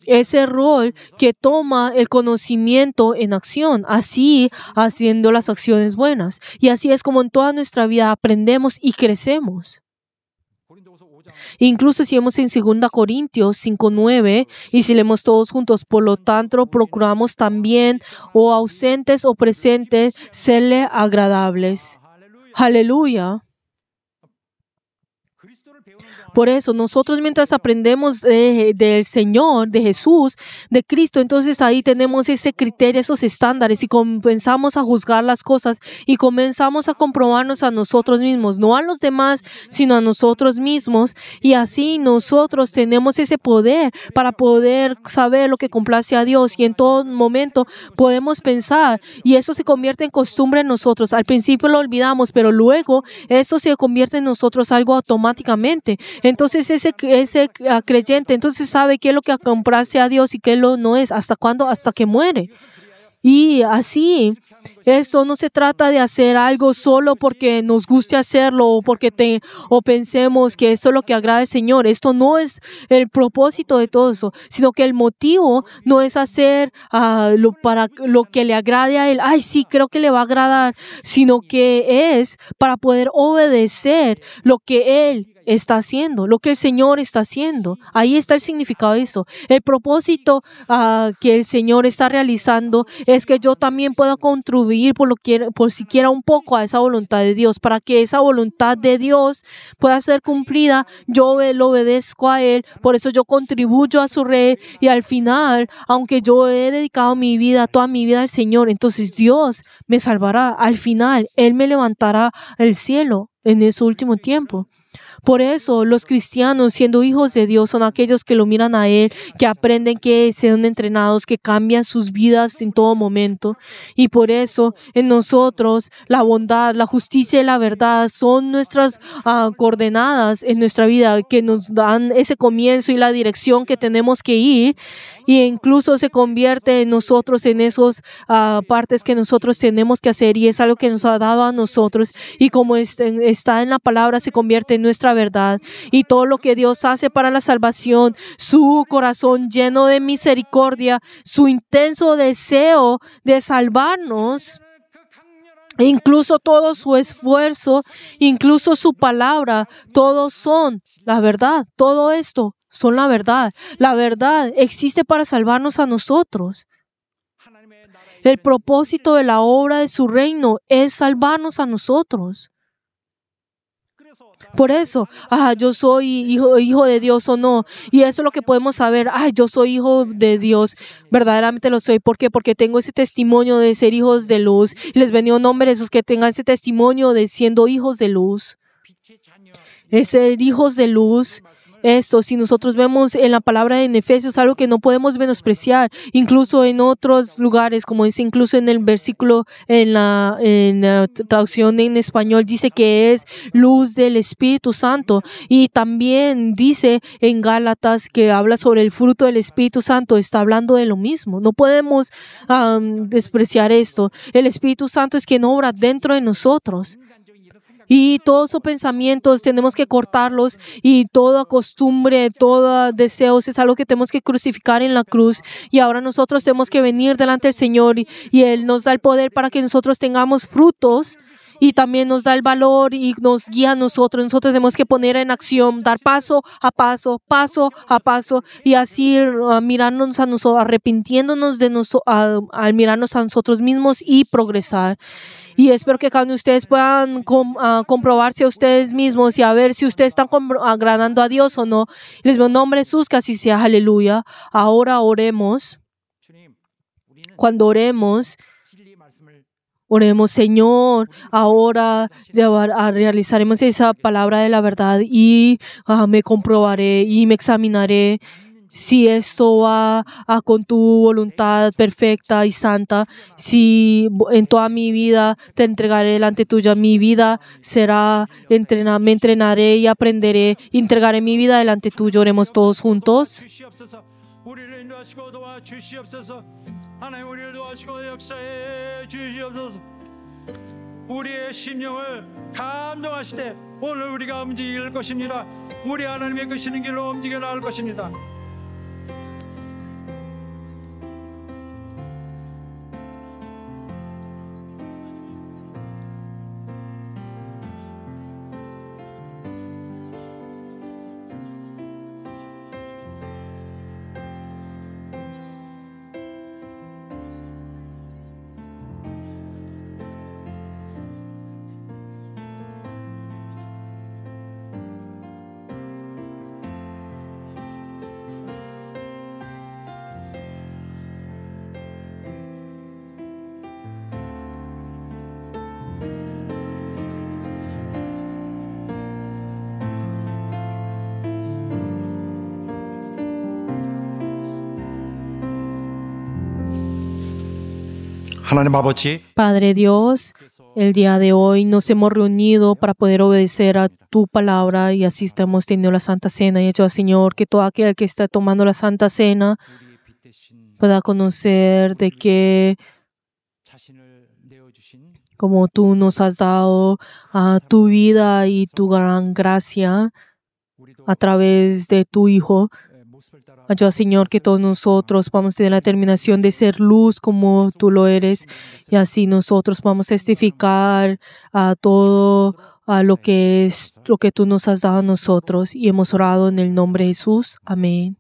ese rol que toma el conocimiento en acción, así haciendo las acciones buenas. Y así es como en toda nuestra vida aprendemos y crecemos. Incluso si vemos en 2 Corintios 5:9 y si leemos todos juntos, por lo tanto procuramos también, o ausentes o presentes, serle agradables. Aleluya. Por eso, nosotros mientras aprendemos del Señor, de Jesús, de Cristo, entonces ahí tenemos ese criterio, esos estándares y comenzamos a juzgar las cosas y comenzamos a comprobarnos a nosotros mismos, no a los demás, sino a nosotros mismos. Y así nosotros tenemos ese poder para poder saber lo que complace a Dios y en todo momento podemos pensar y eso se convierte en costumbre en nosotros. Al principio lo olvidamos, pero luego eso se convierte en nosotros algo automáticamente. Entonces ese creyente entonces sabe qué es lo que complace a Dios y qué lo no es. ¿Hasta cuándo? Hasta que muere. Y así, esto no se trata de hacer algo solo porque nos guste hacerlo o pensemos que esto es lo que agrada al Señor. Esto no es el propósito de todo eso, sino que el motivo no es hacer para lo que le agrade a Él. Ay, sí, creo que le va a agradar, sino que es para poder obedecer lo que Él está haciendo, lo que el Señor está haciendo. Ahí está el significado de eso. El propósito que el Señor está realizando es que yo también pueda contribuir por siquiera un poco a esa voluntad de Dios. Para que esa voluntad de Dios pueda ser cumplida, yo lo obedezco a Él. Por eso yo contribuyo a su rey y al final, aunque yo he dedicado mi vida, toda mi vida al Señor, entonces Dios me salvará. Al final, Él me levantará al cielo en ese último tiempo. Por eso los cristianos, siendo hijos de Dios, son aquellos que lo miran a Él, que aprenden, que sean entrenados, que cambian sus vidas en todo momento. Y por eso en nosotros la bondad, la justicia y la verdad son nuestras coordenadas en nuestra vida, que nos dan ese comienzo y la dirección que tenemos que ir. Y incluso se convierte en nosotros, en esas partes que nosotros tenemos que hacer y es algo que nos ha dado a nosotros. Y como está en la palabra, se convierte en nuestra verdad. Y todo lo que Dios hace para la salvación, su corazón lleno de misericordia, su intenso deseo de salvarnos, incluso todo su esfuerzo, incluso su palabra, todos son la verdad. Todo esto son la verdad. La verdad existe para salvarnos a nosotros. El propósito de la obra de su reino es salvarnos a nosotros. Por eso, yo soy hijo de Dios o no. Y eso es lo que podemos saber. Yo soy hijo de Dios. Verdaderamente lo soy. ¿Por qué? Porque tengo ese testimonio de ser hijos de luz. Y les bendigo en nombre de esos que tengan ese testimonio de siendo hijos de luz. Es ser hijos de luz. Esto, si nosotros vemos en la palabra en Efesios, algo que no podemos menospreciar, incluso en otros lugares, como dice incluso en el versículo, en la traducción en español, dice que es luz del Espíritu Santo. Y también dice en Gálatas que habla sobre el fruto del Espíritu Santo, está hablando de lo mismo. No podemos despreciar esto. El Espíritu Santo es quien obra dentro de nosotros. Y todos esos pensamientos tenemos que cortarlos y toda costumbre, todo deseos es algo que tenemos que crucificar en la cruz. Y ahora nosotros tenemos que venir delante del Señor y Él nos da el poder para que nosotros tengamos frutos y también nos da el valor y nos guía a nosotros. Nosotros tenemos que poner en acción, dar paso a paso, paso a paso y así mirarnos a nosotros, arrepintiéndonos de al mirarnos a nosotros mismos y progresar. Y espero que cada uno de ustedes puedan comprobarse a ustedes mismos y a ver si ustedes están agradando a Dios o no. Les veo en nombre de Jesús, que así sea. Aleluya. Ahora oremos. Cuando oremos, Señor, ahora realizaremos esa palabra de la verdad y me comprobaré y me examinaré si esto va con tu voluntad perfecta y santa, si en toda mi vida te entregaré delante tuya, mi vida será, me entrenaré y aprenderé, entregaré mi vida delante tuyo. Oremos todos juntos. 우리를 인도하시고 도와주시옵소서. 하나님 우리를 도와주시고 역사해 주시옵소서. 우리의 심령을 감동하실 때 오늘 우리가 움직일 것입니다. 우리 하나님의 끄시는 길로 움직여 나갈 것입니다. 하나님 아버지, Padre Dios, el día de hoy nos hemos reunido para poder obedecer a tu palabra y así estamos teniendo la Santa Cena. Y hecho, Señor, que todo aquel que está tomando la Santa Cena 우리의 빛 대신 pueda conocer de que 자신을 내어주신 como tú nos has dado a tu vida y tu gran gracia 우리도 a través de tu Hijo, 모습을 따라 ayuda, Señor, que todos nosotros vamos a tener la determinación de ser luz como tú lo eres y así nosotros vamos a testificar a todo a lo que es lo que tú nos has dado a nosotros y hemos orado en el nombre de Jesús. Amén.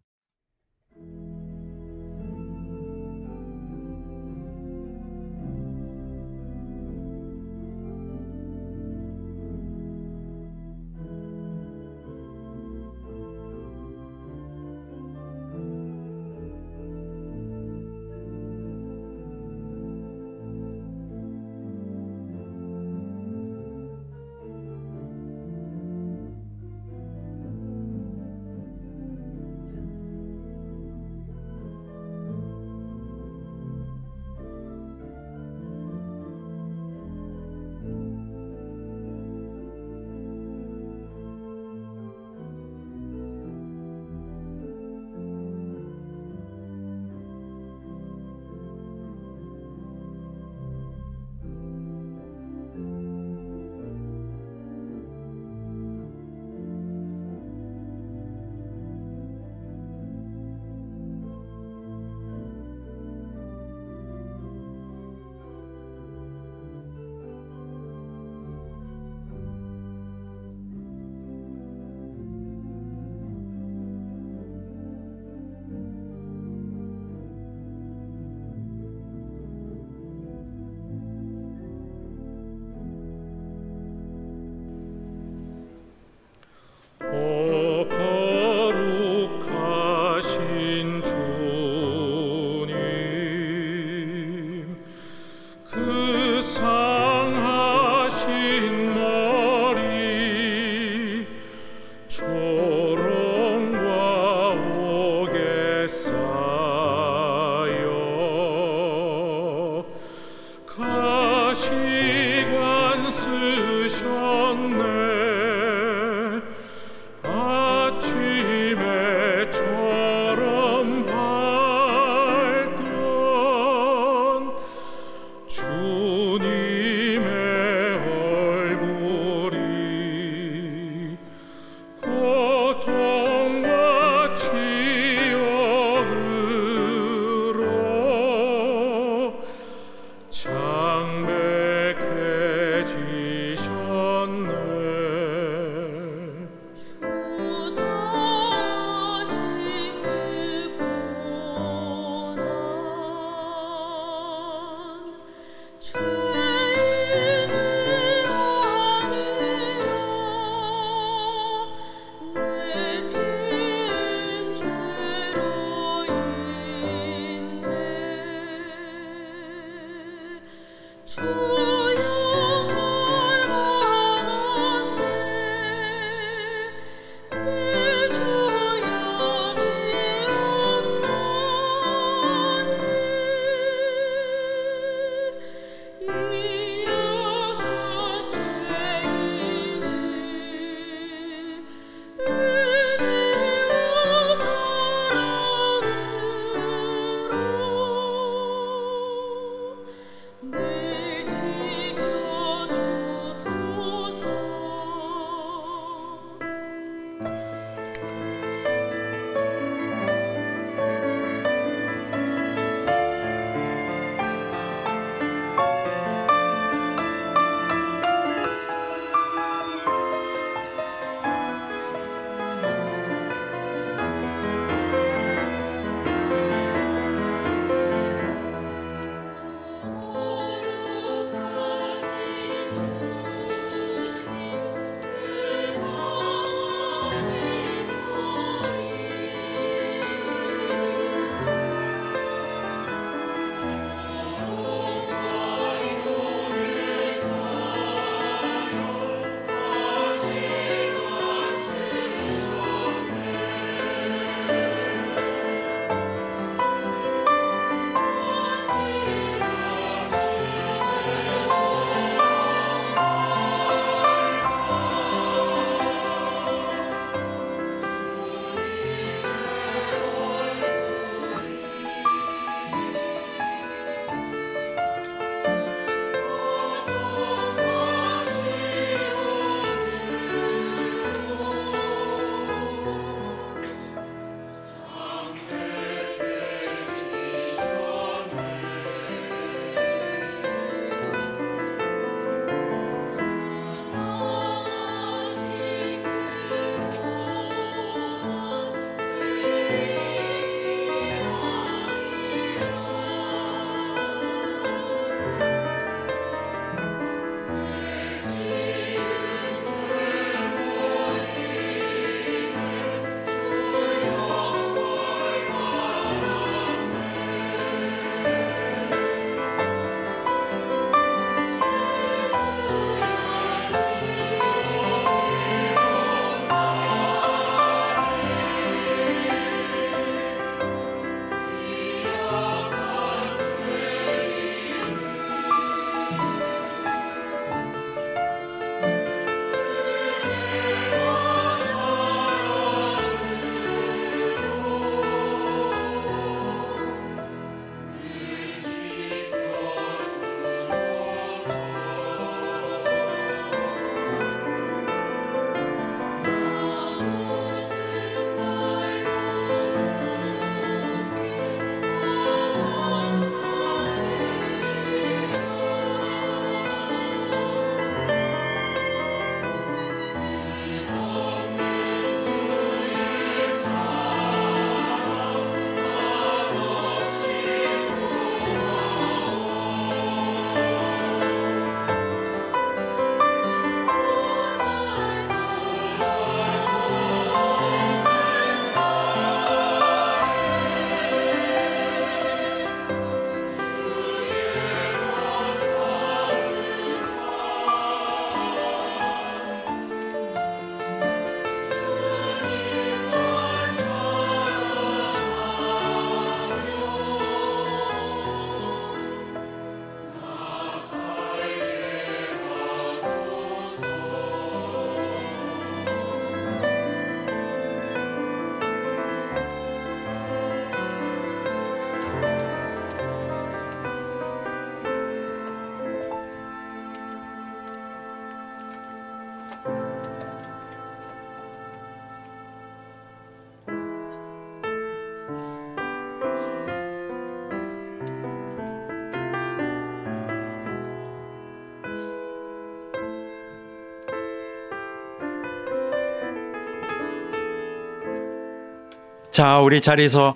오 거룩하신 주님, 그 상하신 머리 조롱과 옥에 쌓여 가시관 쓰셨네. 아침에처럼 밝던 주님의 얼굴이 고통과 치욕으로 장백해지셨네. 은혜와 사랑으로 자, 우리 자리에서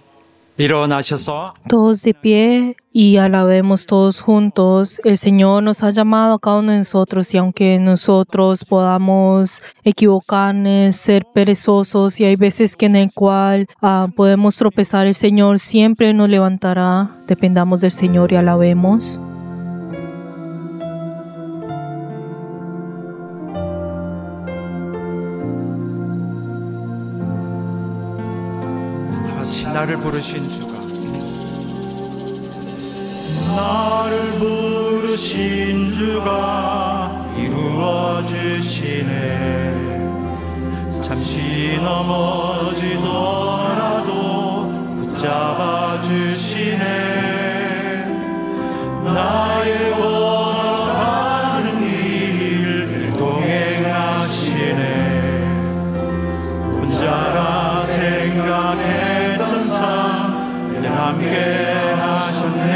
일어나셔서 Todos de pie y alabemos todos juntos. El Señor nos ha llamado a cada uno de nosotros y aunque nosotros podamos equivocarnos, ser perezosos y hay veces que en el cual podemos tropezar, el Señor siempre nos levantará. Dependamos del Señor y alabemos. 다 같이 나를 부르신 주가 나를 부르신 주가 이루어 주시네 잠시 넘어지더라도 붙잡아 주시네 나의 걸어가는 길 동행하시네 혼자라 생각했던 삶 늘 함께 하셨네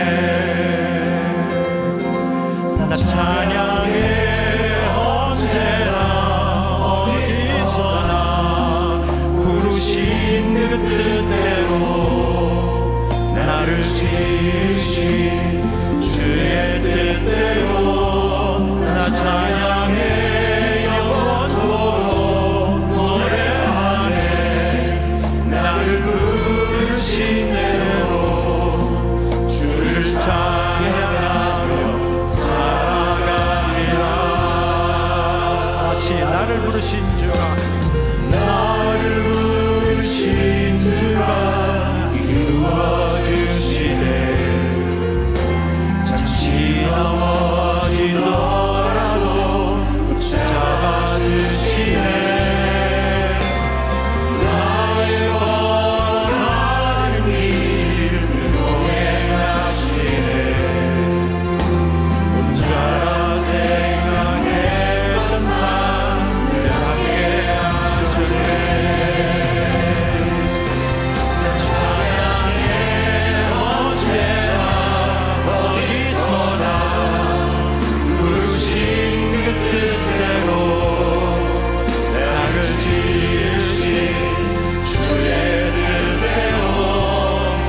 나 찬양해 언제나 어디서나 부르신 그 뜻대로 나를 지으신 주의 뜻대로 나 찬양해 영원토록 노래하네 나를 부르신 대로 주를 찬양하며 살아가리라 같이 나를 부르신 주가 나를 부르신 주가 이루어 주시네 잠시 넘어지더라도 붙잡아 주시네 나의 걸어가는 길 동행하시네 혼자라 생각했던 삶 늘 함께 하셨네 나 찬양해 언제나 어디서나 부르신 그 뜻대로 나를 지으신 주의 뜻대로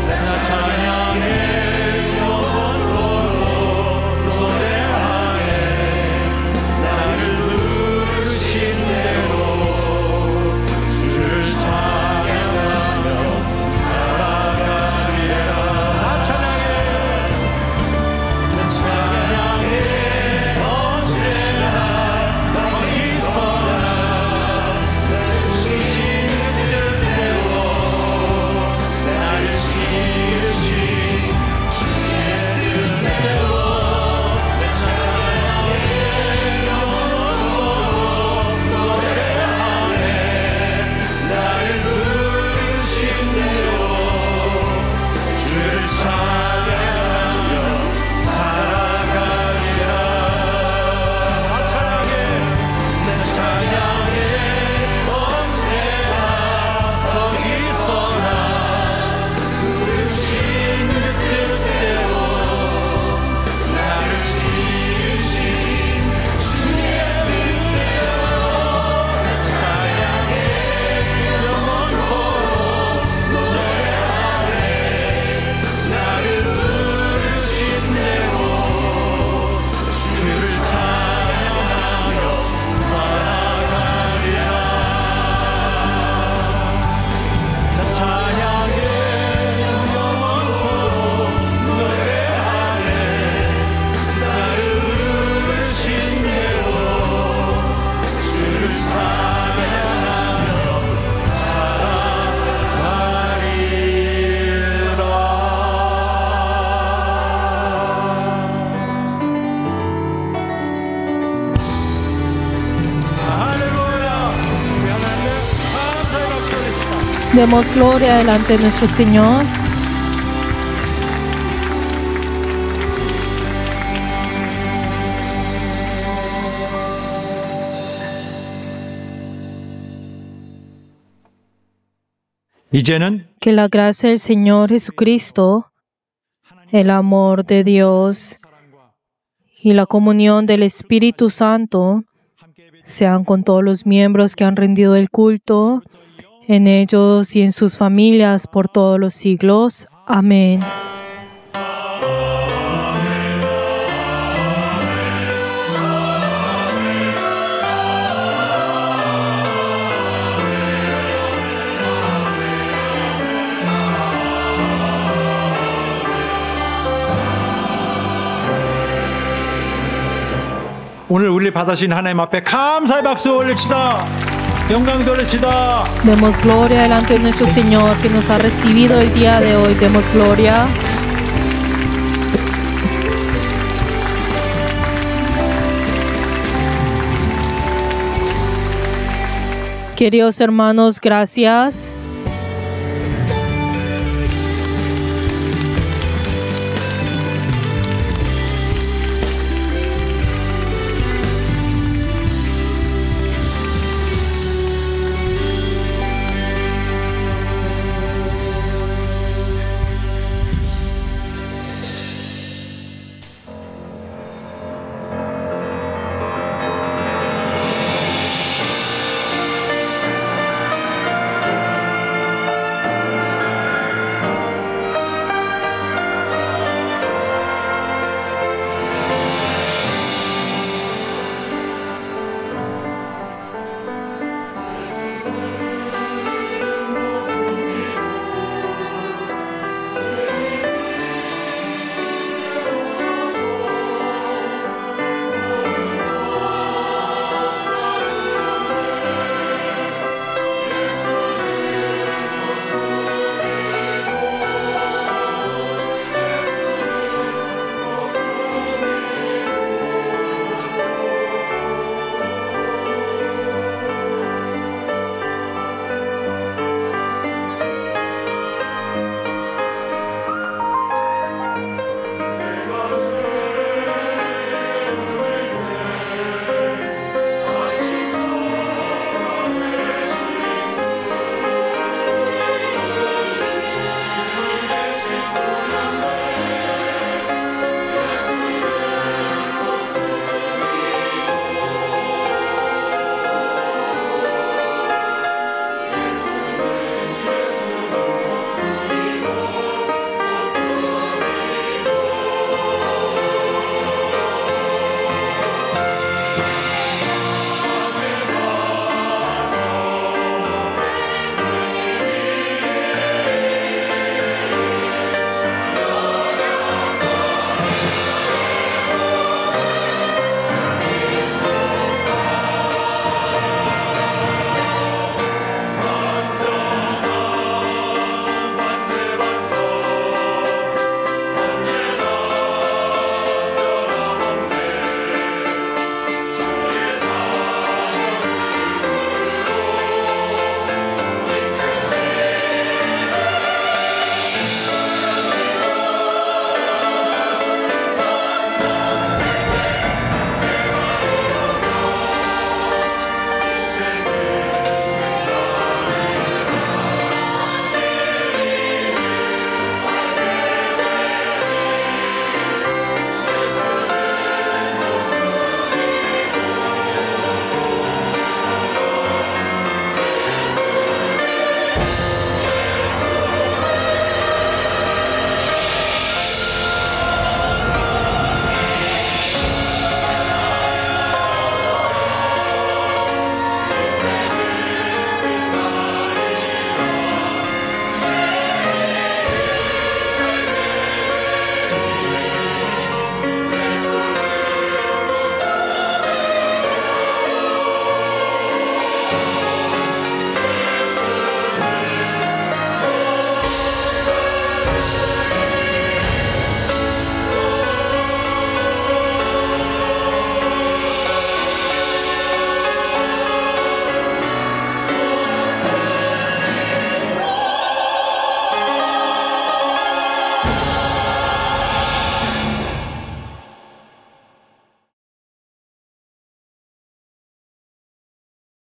나 찬양해 영원토록 노래하네 나를 부르신 대로 주를 찬양하며 살아가리라 나 찬양해 언제나 어디서나 부르신 뜻대로 나를 지으신 주의 뜻대로 내 찬양해 영원토록 노래하네 나를 부르신 대로 주를 찬양하며 살아가리라 나 찬양해 내 찬양해 언제나 어디서나 부르신 그 뜻대로 나를 지으신 주의 뜻대로 내 찬양해 영원토록 노래하네 나를 부르신 대로 주를 찬양하며 살아가리라 나 찬양해 영원토록 노래하네 나를 부르신 대로 주를 찬양하며 살아가리라 할렐루야 우리 하나님의 감사의 박수 올립시다 Demos gloria delante de nuestro Señor. 이제는 Que la gracia del Señor Jesucristo, el amor de Dios y la comunión del Espíritu Santo sean con todos los miembros que han rendido el culto en ellos y en sus familias por todos los siglos. Amén. 오늘 우리를 받으신 하나님 앞에 감사의 박수 올립시다. 영광 돌립시다. Demos gloria delante de nuestro Señor que nos ha recibido el día de hoy. Demos gloria. Queridos hermanos, gracias